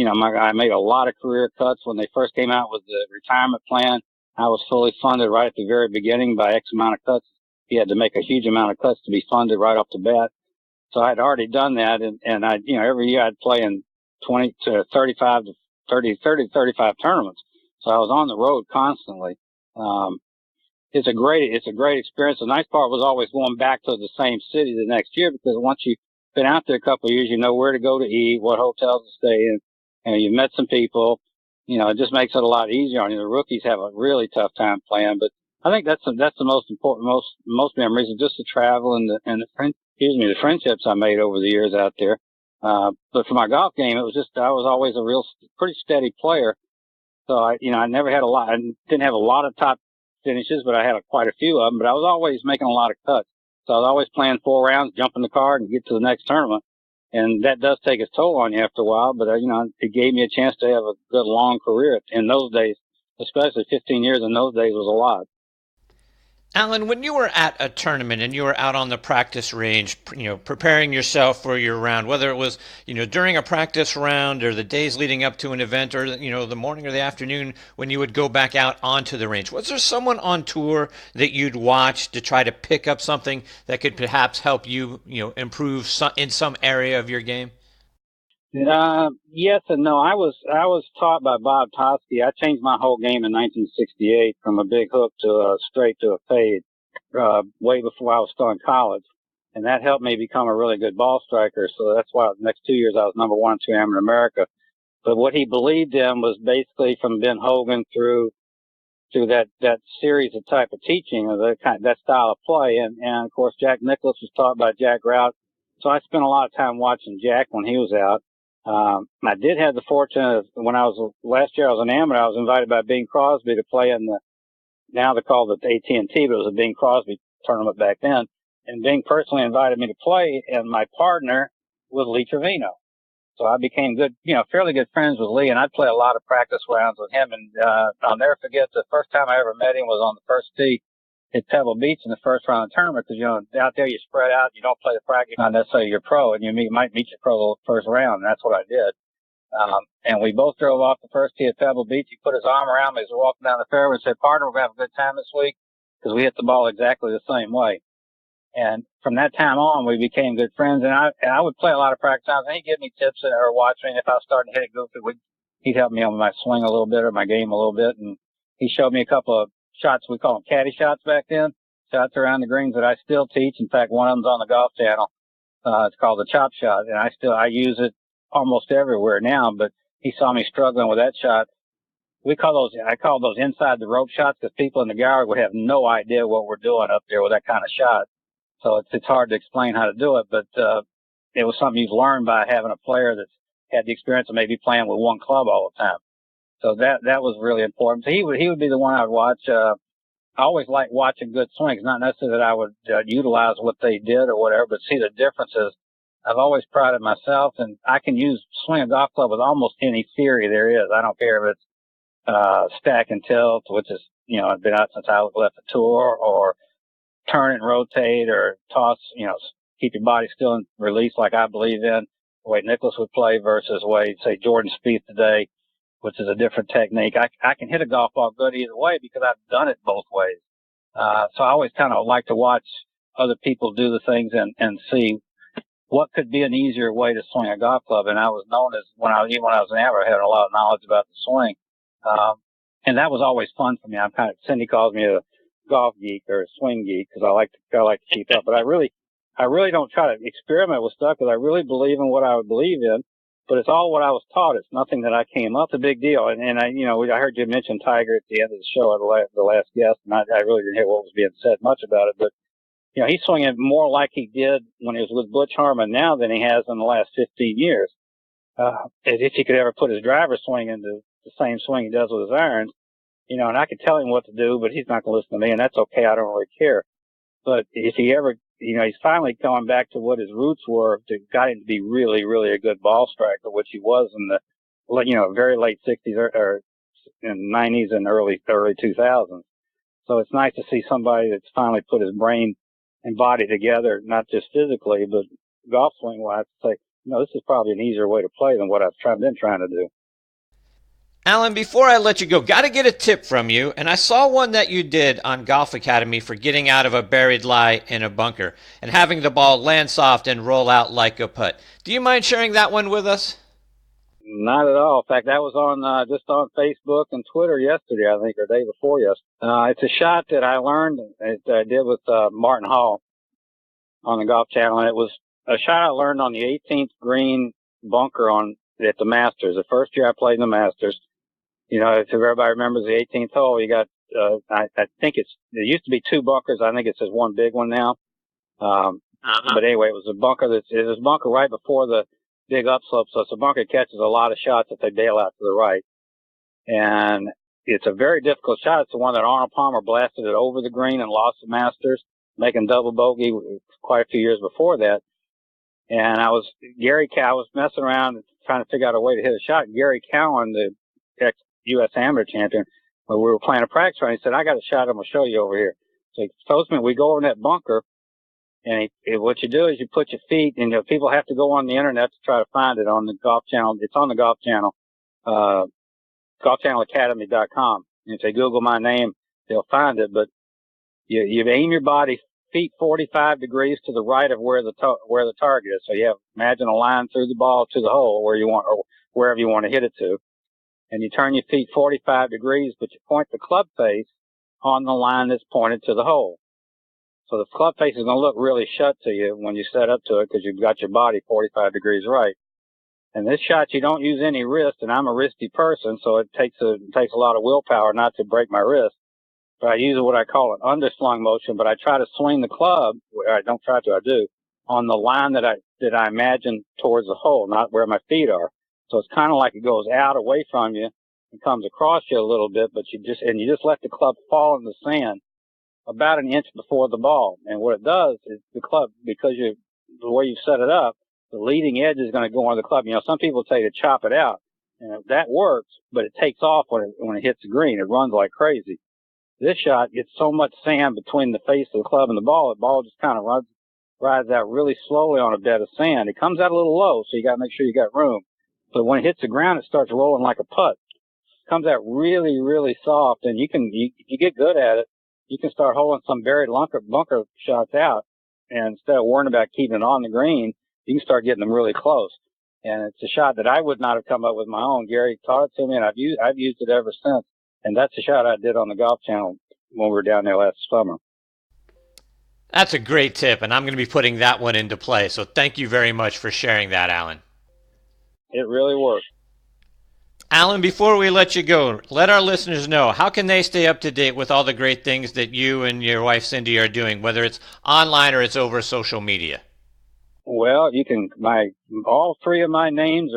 I made a lot of career cuts when they first came out with the retirement plan. I was fully funded right at the very beginning by X amount of cuts. You had to make a huge amount of cuts to be funded right off the bat. So I'd already done that, and every year I'd play in 20 to 35 to 30 to 35 tournaments. So I was on the road constantly. It's a great experience. The nice part was always going back to the same city the next year, because once you've been out there a couple of years, you know where to go to eat, what hotels to stay in, and you've met some people. It just makes it a lot easier on you. The rookies have a really tough time playing, but I think that's the most important, most memories of just the travel and the friendships I made over the years out there. But for my golf game, it was just, I was always a pretty steady player. So I never had I didn't have a lot of top finishes, but I had quite a few of them, but I was always making a lot of cuts. So I was always playing 4 rounds, jump in the car and get to the next tournament. And that does take its toll on you after a while, but it gave me a chance to have a good long career in those days, especially 15 years in those days was a lot. Alan, when you were at a tournament and you were out on the practice range, preparing yourself for your round, whether it was, during a practice round or the days leading up to an event or, the morning or the afternoon when you would go back out onto the range, was there someone on tour that you'd watch to try to pick up something that could perhaps help you, improve in some area of your game? Yes and no. I was taught by Bob Toski. I changed my whole game in 1968 from a big hook to a straight to a fade, way before I was still in college. And that helped me become a really good ball striker. So that's why the next 2 years I was number 1 and 2 amateur in America. But what he believed in was basically from Ben Hogan through that series of type of teaching of that style of play. And of course, Jack Nicklaus was taught by Jack Rout. So I spent a lot of time watching Jack when he was out. I did have the fortune of, last year I was an amateur, I was invited by Bing Crosby to play in now they call it the AT&T, but it was a Bing Crosby tournament back then. And Bing personally invited me to play, and my partner was Lee Trevino. So I became fairly good friends with Lee, and I'd play a lot of practice rounds with him. And, I'll never forget the first time I ever met him was on the first tee at Pebble Beach in the first round of the tournament, because, out there you spread out, you don't play the practice, not necessarily your pro, and you might meet your pro the first round, and that's what I did. And we both drove off the first tee at Pebble Beach. He put his arm around me as we were walking down the fairway and said, "Partner, we're going to have a good time this week," because we hit the ball exactly the same way. And from that time on, we became good friends, and I would play a lot of practice rounds, and he'd give me tips or watch me, and if I was starting to hit it goofy, he'd help me on my swing a little bit or my game a little bit, and he showed me a couple of shots, we call them caddy shots back then, shots around the greens that I still teach. In fact, one of them's on the Golf Channel. It's called the chop shot, and I use it almost everywhere now, but he saw me struggling with that shot. I call those inside the rope shots, because people in the gallery would have no idea what we're doing up there with that kind of shot. So it's hard to explain how to do it, but it was something you've learned by having a player that's had the experience of maybe playing with one club all the time. So that was really important. So he would be the one I would watch. I always liked watching good swings, not necessarily that I would utilize what they did or whatever, but see the differences. I've always prided myself, and I can swing a golf club with almost any theory there is. I don't care if it's stack and tilt, which is, I've been out since I left the tour, or turn and rotate, or toss, keep your body still and release like I believe in, the way Nicklaus would play versus the way, say, Jordan Spieth today, which is a different technique. I can hit a golf ball good either way because I've done it both ways. So I always kind of like to watch other people do the things and see what could be an easier way to swing a golf club. And I was known as, even when I was an amateur, I had a lot of knowledge about the swing. And that was always fun for me. Cindy calls me a golf geek or a swing geek because I like to keep up. But I really don't try to experiment with stuff because I really believe in what I would believe in. But it's all what I was taught. It's nothing that I came up. It's a big deal. And I heard you mention Tiger at the end of the show, the last guest, and I really didn't hear what was being said much about it. But, he's swinging more like he did when he was with Butch Harmon now than he has in the last 15 years. As if he could ever put his driver swing into the same swing he does with his irons, and I could tell him what to do, but he's not going to listen to me, and that's okay. I don't really care. But if he ever, he's finally going back to what his roots were, got him to be really, really a good ball striker, which he was in the, very late 60s or in 90s and early 2000s. So it's nice to see somebody that's finally put his brain and body together, not just physically, but golf swing wise, to say, this is probably an easier way to play than what I've been trying to do. Alan, before I let you go, got to get a tip from you, and I saw one that you did on Golf Academy for getting out of a buried lie in a bunker and having the ball land soft and roll out like a putt. Do you mind sharing that one with us? Not at all. In fact, that was on just on Facebook and Twitter yesterday, I think, or day before yesterday. It's a shot that I learned, I did with Martin Hall on the Golf Channel, and it was a shot I learned on the 18th green bunker at the Masters. The first year I played in the Masters. If everybody remembers the 18th hole, you got, I think there used to be 2 bunkers. I think it says one big one now. But anyway, it was a bunker it was a bunker right before the big upslope, so it's a bunker catches a lot of shots if they bail out to the right. And it's a very difficult shot. It's the one that Arnold Palmer blasted it over the green and lost the Masters, making double bogey quite a few years before that. And I was messing around trying to figure out a way to hit a shot. Gary Cowan, the ex-U.S. amateur champion, we were playing a practice round. He said, I got a shot I'm going to show you over here. So he tells me we go over in that bunker, and what you do is you put your feet, and people have to go on the internet to try to find it on the Golf Channel. It's on the Golf Channel, golfchannelacademy.com. And if they Google my name, they'll find it. But you aim your body feet 45 degrees to the right of where the target is. So imagine a line through the ball to the hole where you want, or wherever you want to hit it to. And you turn your feet 45 degrees, but you point the club face on the line that's pointed to the hole. So the club face is going to look really shut to you when you set up to it because you've got your body 45 degrees right. And this shot, you don't use any wrist, and I'm a wristy person, so it takes a lot of willpower not to break my wrist. But I use what I call an underslung motion, but I try to swing the club, I do, on the line that I imagine towards the hole, not where my feet are. So it's kind of like it goes out away from you and comes across you a little bit, but you just let the club fall in the sand about an inch before the ball. And what it does is the club, because the way you set it up, the leading edge is going to go on the club. Some people tell you to chop it out, and that works, but it takes off when it hits the green. It runs like crazy. This shot gets so much sand between the face of the club and the ball just kind of rides out really slowly on a bed of sand. It comes out a little low, so you got to make sure you got room. But when it hits the ground, it starts rolling like a putt. It comes out really, really soft, and you get good at it. You can start holding some buried bunker shots out, and instead of worrying about keeping it on the green, you can start getting them really close. And it's a shot that I would not have come up with my own. Gary taught it to me, and I've used it ever since. And that's a shot I did on the Golf Channel when we were down there last summer. That's a great tip, and I'm going to be putting that one into play. So thank you very much for sharing that, Alan. It really works. Alan, before we let you go, let our listeners know, how can they stay up to date with all the great things that you and your wife Cindy are doing, whether it's online or it's over social media? Well, you can, all three of my names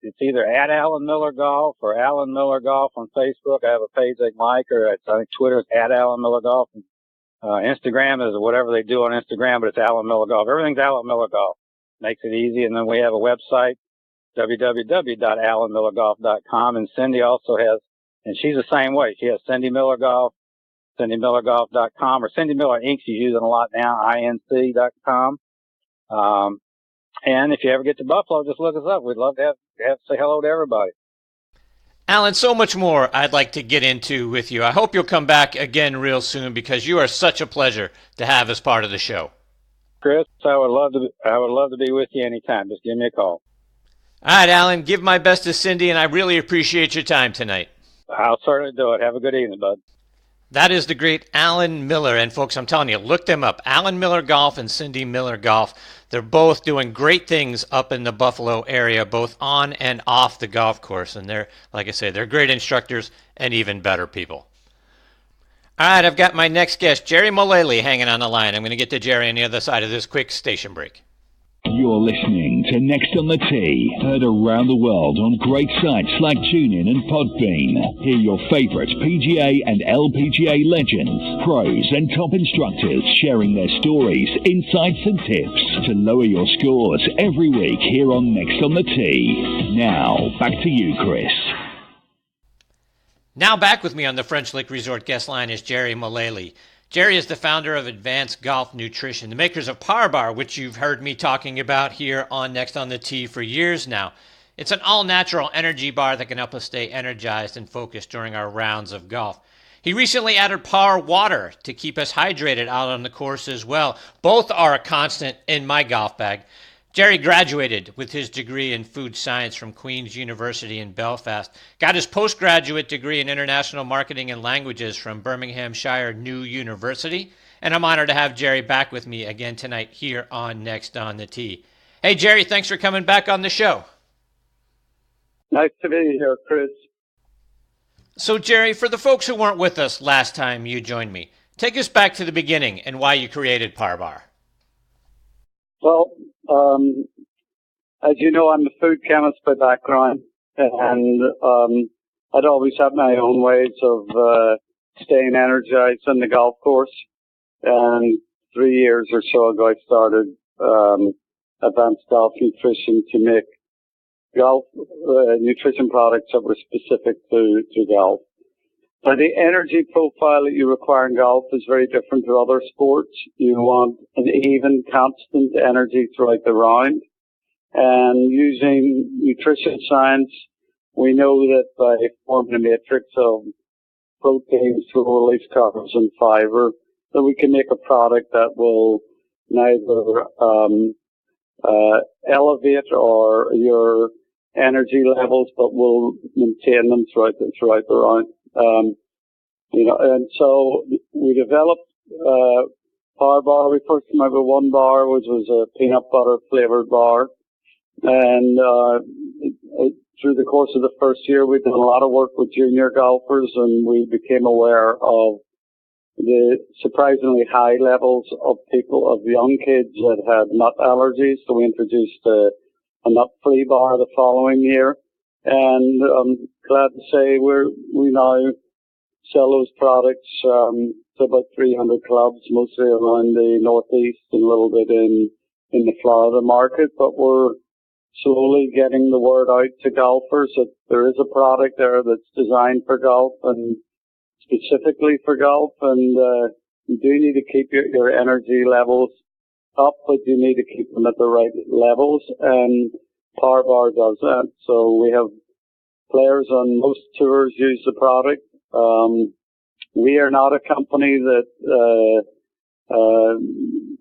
it's either at Alan Miller Golf or Alan Miller Golf on Facebook. I have a page they can like, or I think Twitter is at Alan Miller Golf. Instagram is whatever they do on Instagram, but it's Alan Miller Golf. Everything's Alan Miller Golf. Makes it easy. And then we have a website, www.alanmillergolf.com. And Cindy also has, and she's the same way. She has Cindy Miller Golf, cindymillergolf.com, or Cindy Miller Inc. She's using a lot now, inc.com. And if you ever get to Buffalo, just look us up. We'd love to have say hello to everybody. Alan, so much more I'd like to get into with you. I hope you'll come back again real soon because you are such a pleasure to have as part of the show. Chris, I would love to be with you anytime. Just give me a call. All right, Alan, give my best to Cindy, and I really appreciate your time tonight. I'll certainly do it. Have a good evening, bud. That is the great Alan Miller. And folks, I'm telling you, look them up. Alan Miller Golf and Cindy Miller Golf. They're both doing great things up in the Buffalo area, both on and off the golf course. And they're, like I say, they're great instructors and even better people. All right, I've got my next guest, Gerry Mullally, hanging on the line. I'm going to get to Gerry on the other side of this quick station break. You're listening to Next on the Tee, heard around the world on great sites like TuneIn and Podbean. Hear your favorite PGA and LPGA legends, pros and top instructors sharing their stories, insights and tips to lower your scores every week here on Next on the Tee. Now, back to you, Chris. Now back with me on the French Lick Resort guest line is Gerry Mullally. Gerry is the founder of Advanced Golf Nutrition, the makers of Power Bar, which you've heard me talking about here on Next on the Tee for years now. It's an all-natural energy bar that can help us stay energized and focused during our rounds of golf. He recently added Power Water to keep us hydrated out on the course as well. Both are a constant in my golf bag. Gerry graduated with his degree in food science from Queen's University in Belfast, got his postgraduate degree in international marketing and languages from Birminghamshire New University, and I'm honored to have Gerry back with me again tonight here on Next on the Tee. Hey, Gerry, thanks for coming back on the show. Nice to be here, Chris. So, Gerry, for the folks who weren't with us last time you joined me, take us back to the beginning and why you created Power Bar. Well, as you know, I'm a food chemist by background, and I'd always had my own ways of staying energized on the golf course. And 3 years or so ago, I started Advanced Golf Nutrition to make golf nutrition products that were specific to golf. Now, the energy profile that you require in golf is very different to other sports. You want an even, constant energy throughout the round. And using nutrition science, we know that by forming a matrix of proteins, fuel release carbs, and fiber, that we can make a product that will neither elevate or your energy levels, but will maintain them throughout the round. And so we developed Power Bar. We first came out with one bar, which was a peanut butter flavored bar. And through the course of the first year, we did a lot of work with junior golfers, and we became aware of the surprisingly high levels of young kids that had nut allergies. So we introduced a nut-free bar the following year. And I'm glad to say we now sell those products to about 300 clubs, mostly around the Northeast and a little bit in the Florida market. But we're slowly getting the word out to golfers that there is a product there that's designed for golf and specifically for golf. And you do need to keep your energy levels up, but you need to keep them at the right levels. And Power Bar does that. So we have players on most tours use the product. We are not a company that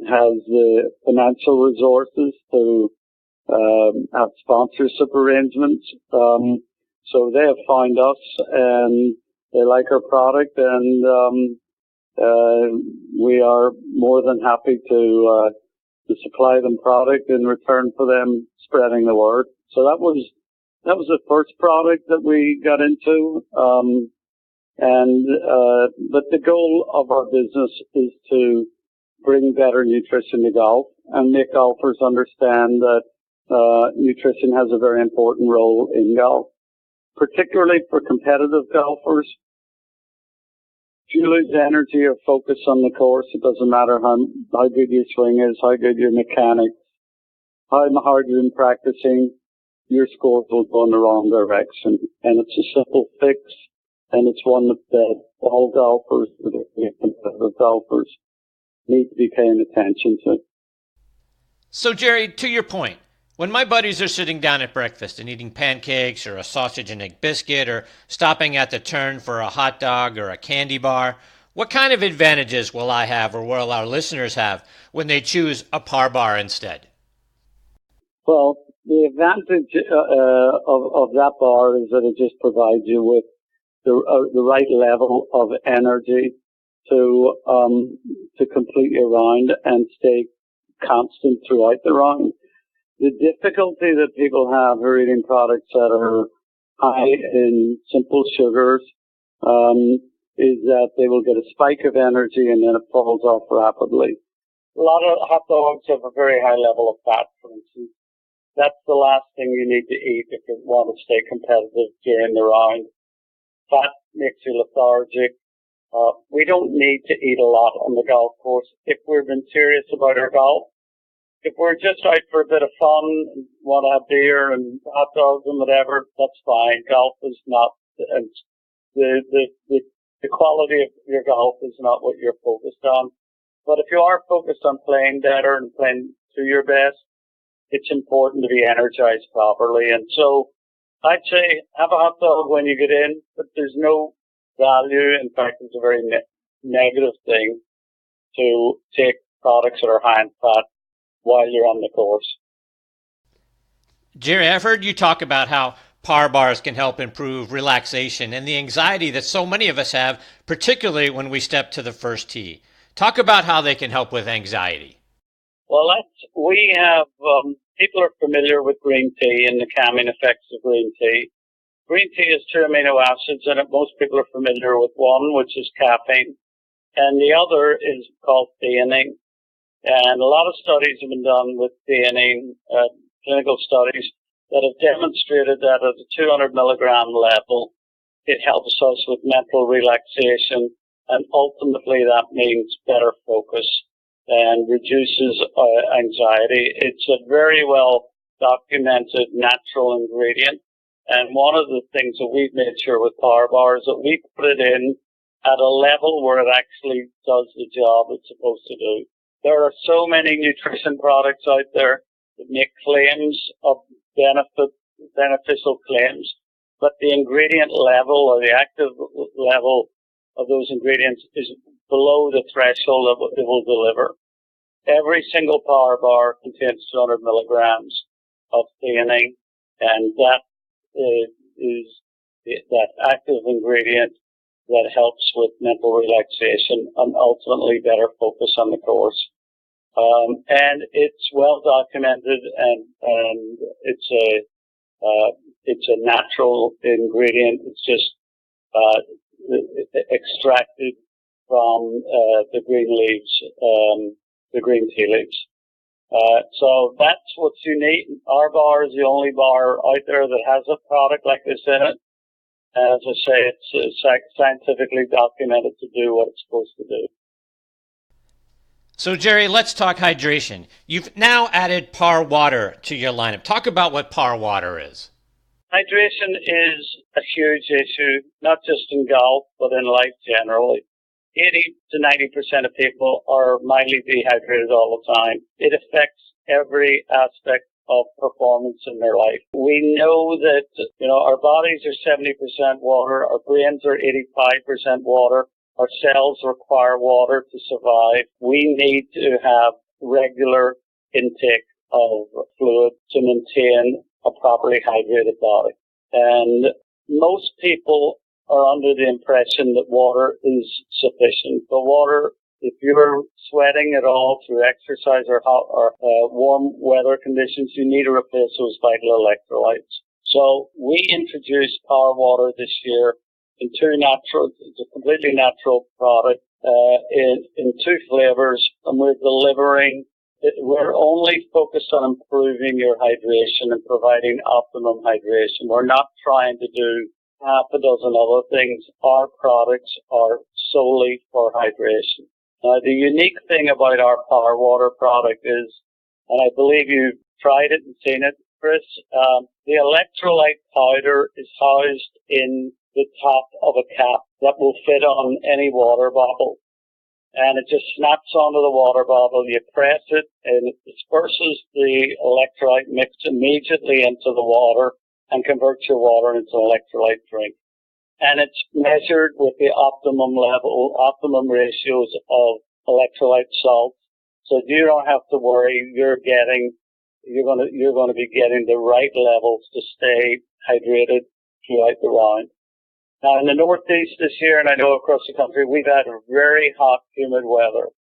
has the financial resources to have sponsorship arrangements. So they have found us and they like our product, and we are more than happy to supply them product in return for them spreading the word. So that was the first product that we got into. But the goal of our business is to bring better nutrition to golf and make golfers understand that nutrition has a very important role in golf, particularly for competitive golfers. If you lose energy or focus on the course, it doesn't matter how good your swing is, how good your mechanics, how hard you've been practicing, your scores will go in the wrong direction. And it's a simple fix, and it's one that all golfers, particularly competitive golfers, need to be paying attention to. So, Gerry, to your point, when my buddies are sitting down at breakfast and eating pancakes or a sausage and egg biscuit or stopping at the turn for a hot dog or a candy bar, what kind of advantages will I have or will our listeners have when they choose a Power Bar instead? Well, the advantage of that bar is that it just provides you with the right level of energy to complete your round and stay constant throughout the round. The difficulty that people have who are eating products that are high in simple sugars is that they will get a spike of energy and then it falls off rapidly. A lot of hot dogs have a very high level of fat, for instance. That's the last thing you need to eat if you want to stay competitive during the round. Fat makes you lethargic. We don't need to eat a lot on the golf course if we've been serious about our golf. If we're just out for a bit of fun, want to have beer and hot dogs and whatever, that's fine. Golf is not, and the quality of your golf is not what you're focused on. But if you are focused on playing better and playing to your best, it's important to be energized properly. And so I'd say have a hot dog when you get in, but there's no value. In fact, it's a very negative thing to take products that are high in fat while you're on the course. Gerry, I've heard you talk about how Power Bars can help improve relaxation and the anxiety that so many of us have, particularly when we step to the first tee. Talk about how they can help with anxiety. Well, we have, people are familiar with green tea and the calming effects of green tea. Green tea has 2 amino acids in it. Most people are familiar with one, which is caffeine, and the other is called theanine. And a lot of studies have been done with theanine, clinical studies that have demonstrated that at the 200 milligram level, it helps us with mental relaxation, and ultimately that means better focus and reduces anxiety. It's a very well documented natural ingredient. And one of the things that we've made sure with Power Bar is that we put it in at a level where it actually does the job it's supposed to do. There are so many nutrition products out there that make claims of beneficial claims, but the ingredient level or the active level of those ingredients is below the threshold of what it will deliver. Every single Power Bar contains 200 milligrams of theanine, and that is that active ingredient that helps with mental relaxation and ultimately better focus on the course. And it's well documented, and it's a natural ingredient. It's just extracted from the green leaves, the green tea leaves. So that's what's unique. Our bar is the only bar out there that has a product like this in it. As I say, it's scientifically documented to do what it's supposed to do. So, Gerry, let's talk hydration. You've now added Par Water to your lineup. Talk about what Par Water is. Hydration is a huge issue, not just in golf, but in life generally. 80 to 90% of people are mildly dehydrated all the time. It affects every aspect of performance in their life. We know that, our bodies are 70% water, our brains are 85% water, our cells require water to survive. We need to have regular intake of fluid to maintain a properly hydrated body. And most people are under the impression that water is sufficient. But water, if you're sweating at all through exercise or hot or warm weather conditions, you need to replace those vital electrolytes. So we introduced Power Water this year in it's a completely natural product, in two flavors, and we're only focused on improving your hydration and providing optimum hydration. We're not trying to do half a dozen other things. Our products are solely for hydration. The unique thing about our Power Water product is, and I believe you've tried it and seen it, Chris, the electrolyte powder is housed in the top of a cap that will fit on any water bottle. And it just snaps onto the water bottle. You press it, and it disperses the electrolyte mix immediately into the water and converts your water into an electrolyte drink. And it's measured with the optimum ratios of electrolyte salts. So you don't have to worry. You're going to be getting the right levels to stay hydrated throughout the round. Now, in the Northeast this year, and I know across the country, we've had a very hot, humid weather.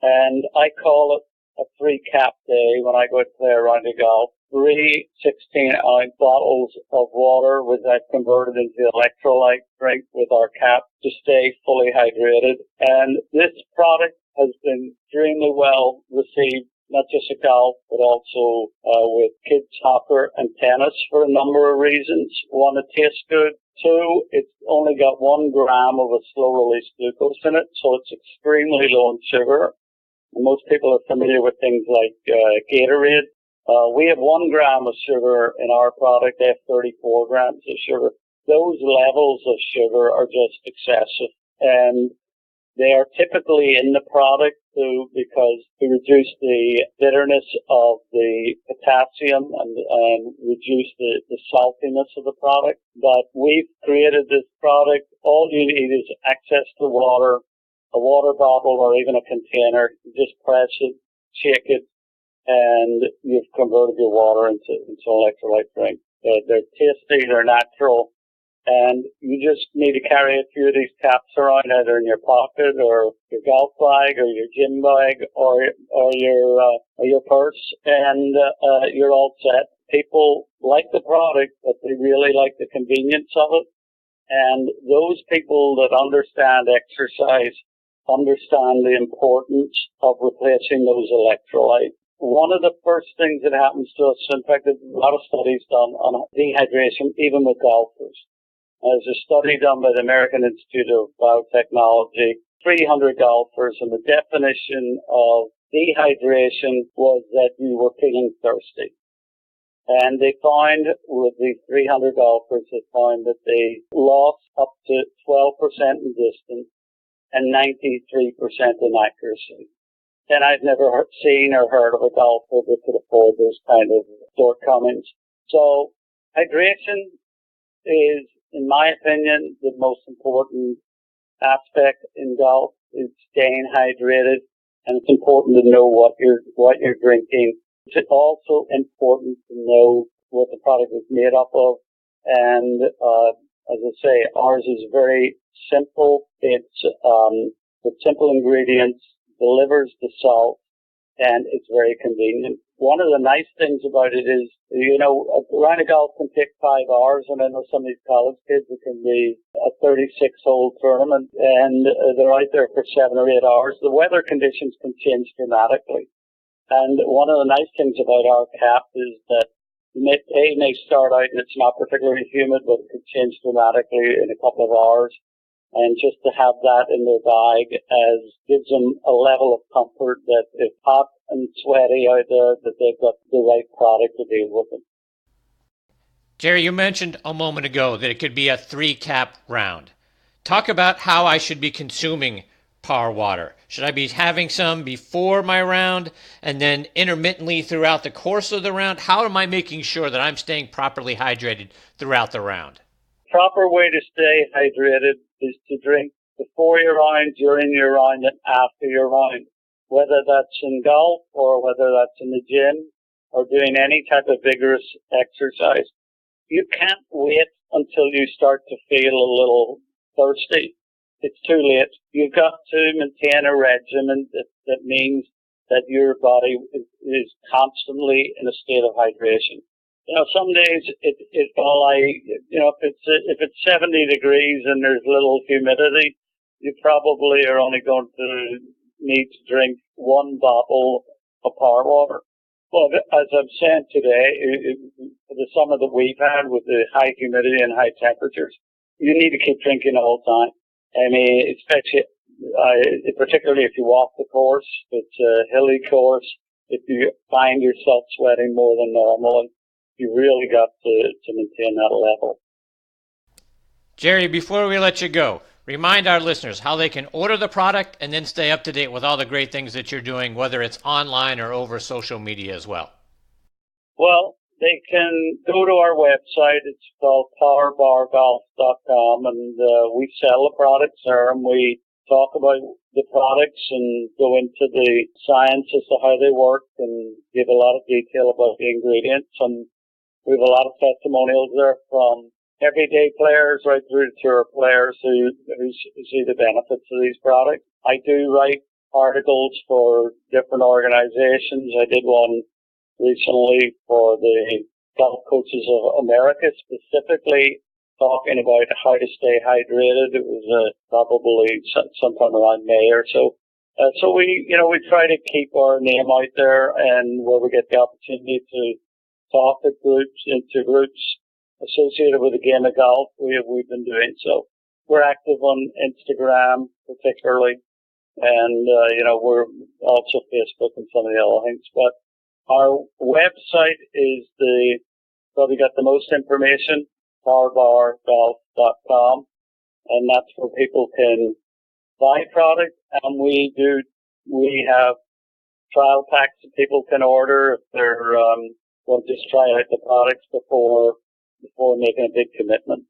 And I call it a 3-cap day when I go to play a round of golf. 3 16-ounce bottles of water with that converted into electrolyte drink with our cap to stay fully hydrated. And this product has been extremely well received, not just at golf, but also with kids soccer and tennis for a number of reasons. One, it tastes good. 2, it's only got 1 gram of a slow-release glucose in it, so it's extremely low in sugar. And most people are familiar with things like Gatorade. We have 1 gram of sugar in our product. They have 34 grams of sugar. Those levels of sugar are just excessive, and they are typically in the product too because to reduce the bitterness of the potassium and reduce the saltiness of the product. But we've created this product. All you need is access to water, a water bottle or even a container. You just press it, shake it, and you've converted your water into an electrolyte drink. They're tasty, they're natural. And you just need to carry a few of these caps around either in your pocket or your golf bag or your gym bag or your purse, and you're all set. People like the product, but they really like the convenience of it. And those people that understand exercise understand the importance of replacing those electrolytes. one of the first things that happens to us, in fact, there's a lot of studies done on dehydration, even with golfers. There's a study done by the American Institute of Biotechnology, 300 golfers, and the definition of dehydration was that you were feeling thirsty. And they found, with these 300 golfers, they found that they lost up to 12% in distance and 93% in accuracy. And I've never seen or heard of a golfer that could afford those kind of shortcomings. So hydration is, in my opinion, the most important aspect in golf is staying hydrated, and it's important to know what you're drinking. It's also important to know what the product is made up of. And as I say, ours is very simple. It's with simple ingredients, delivers the salt, and it's very convenient. One of the nice things about it is, a round of golf can take 5 hours, and I know some of these college kids, it can be a 36-hole tournament, and they're out there for 7 or 8 hours. The weather conditions can change dramatically. And one of the nice things about our cap is that it may start out and it's not particularly humid, but it could change dramatically in a couple of hours. And just to have that in their bag gives them a level of comfort that if hot and sweaty out there, that they've got the right product to deal with them. Gerry, you mentioned a moment ago that it could be a 3-cap round. Talk about how I should be consuming par water. Should I be having some before my round and then intermittently throughout the course of the round? How am I making sure that I'm staying properly hydrated throughout the round? Proper way to stay hydrated is to drink before your round, during your round, and after your round. Whether that's in golf or whether that's in the gym or doing any type of vigorous exercise. You can't wait until you start to feel a little thirsty. It's too late. You've got to maintain a regimen that means that your body is constantly in a state of hydration. Some days if it's 70 degrees and there's little humidity, you probably are only going to need to drink 1 bottle of par water. But as I'm saying today, for the summer that we've had with the high humidity and high temperatures, you need to keep drinking the whole time. I mean, especially, particularly if you walk the course, it's a hilly course, if you find yourself sweating more than normal, you really got to maintain that level. Gerry, before we let you go, remind our listeners how they can order the product and then stay up to date with all the great things that you're doing, whether it's online or over social media as well. Well, they can go to our website. It's called powerbargolf.com, and we sell the products there, and we talk about the products and go into the science as to how they work and give a lot of detail about the ingredients. And we have a lot of testimonials there from everyday players right through to tour players who see the benefits of these products. I do write articles for different organizations. I did one recently for the Golf Coaches of America, specifically talking about how to stay hydrated. It was probably sometime around May or so. So we try to keep our name out there, and where we get the opportunity to talk to groups associated with the game of golf, we've been doing so. We're active on Instagram particularly, and we're also Facebook and some of the other things. But our website is probably got the most information, powerbargolf.com, and that's where people can buy product. And we have trial packs that people can order if they're want to just try out the products before making a big commitment.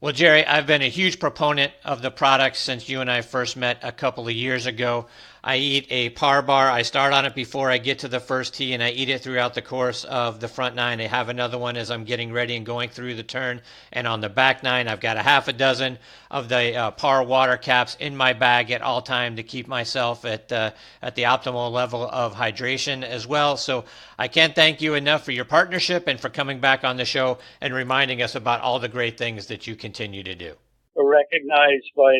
Well, Gerry, I've been a huge proponent of the products since you and I first met a couple of years ago. I eat a par bar. I start on it before I get to the first tee, and I eat it throughout the course of the front 9. I have another one as I'm getting ready and going through the turn. And on the back 9, I've got a half a dozen of the par water caps in my bag at all time to keep myself at the optimal level of hydration as well. So I can't thank you enough for your partnership and for coming back on the show and reminding us about all the great things that you continue to do. We're recognized by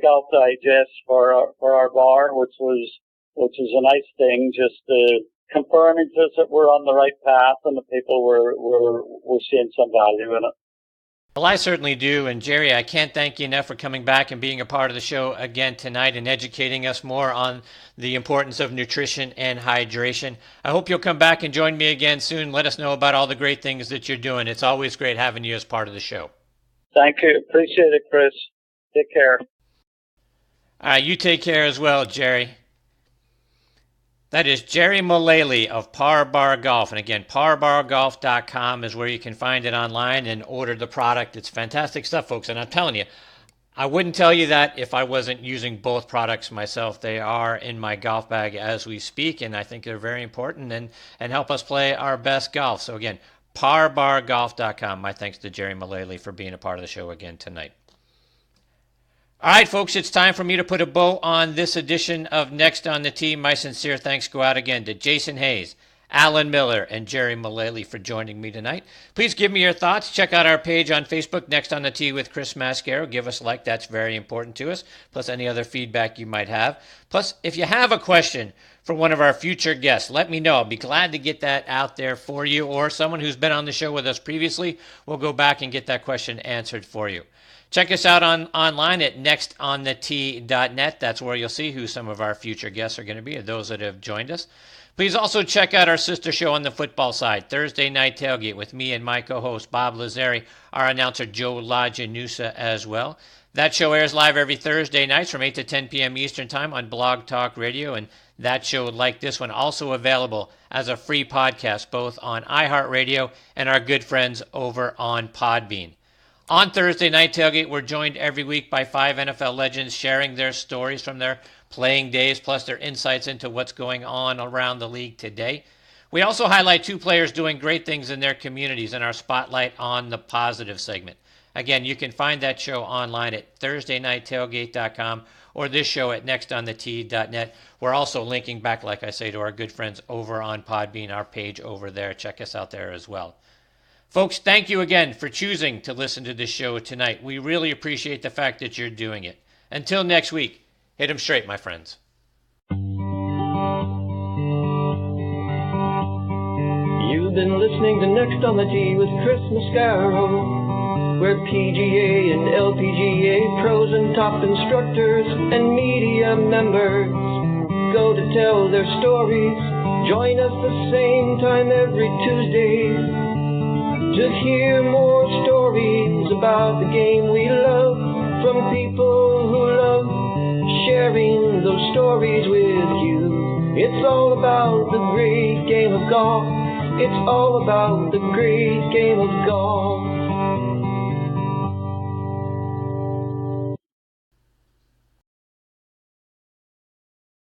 Golf Digest for our bar, which was which is a nice thing, just confirming to us that we're on the right path and the people were seeing some value in it. Well, I certainly do. And Gerry, I can't thank you enough for coming back and being a part of the show again tonight and educating us more on the importance of nutrition and hydration. I hope you'll come back and join me again soon. Let us know about all the great things that you're doing. It's always great having you as part of the show. Thank you. Appreciate it, Chris. Take care. All right, you take care as well, Gerry. That is Gerry Mullally of Par Bar Golf. And again, parbargolf.com is where you can find it online and order the product. It's fantastic stuff, folks. And I'm telling you, I wouldn't tell you that if I wasn't using both products myself. They are in my golf bag as we speak, and I think they're very important and help us play our best golf. So again, parbargolf.com. My thanks to Gerry Mullally for being a part of the show again tonight. All right, folks, it's time for me to put a bow on this edition of Next on the Tee. My sincere thanks go out again to Jason Hase, Alan Miller, and Gerry Mullally for joining me tonight. Please give me your thoughts. Check out our page on Facebook, Next on the Tee with Chris Mascaro. Give us a like. That's very important to us, plus any other feedback you might have. Plus, if you have a question for one of our future guests, let me know. I'll be glad to get that out there for you, or someone who's been on the show with us previously. We'll go back and get that question answered for you. Check us out online at nextonthetee.net. That's where you'll see who some of our future guests are going to be, or those that have joined us. Please also check out our sister show on the football side, Thursday Night Tailgate, with me and my co-host Bob Lazzari, our announcer Joe Lajanusa as well. That show airs live every Thursday nights from 8 to 10 p.m. Eastern Time on Blog Talk Radio, and that show, like this one, also available as a free podcast both on iHeartRadio and our good friends over on Podbean. On Thursday Night Tailgate, we're joined every week by 5 NFL legends sharing their stories from their playing days, plus their insights into what's going on around the league today. We also highlight 2 players doing great things in their communities in our Spotlight on the Positive segment. Again, you can find that show online at ThursdayNightTailgate.com or this show at nextonthetee.net. We're also linking back, like I say, to our good friends over on Podbean, our page over there. Check us out there as well. Folks, thank you again for choosing to listen to this show tonight. We really appreciate the fact that you're doing it. Until next week, hit 'em straight, my friends. You've been listening to Next on the Tee with Chris Mascaro, where PGA and LPGA pros and top instructors and media members go to tell their stories. Join us the same time every Tuesday to hear more stories about the game we love from people who love sharing those stories with you. It's all about the great game of golf. It's all about the great game of golf.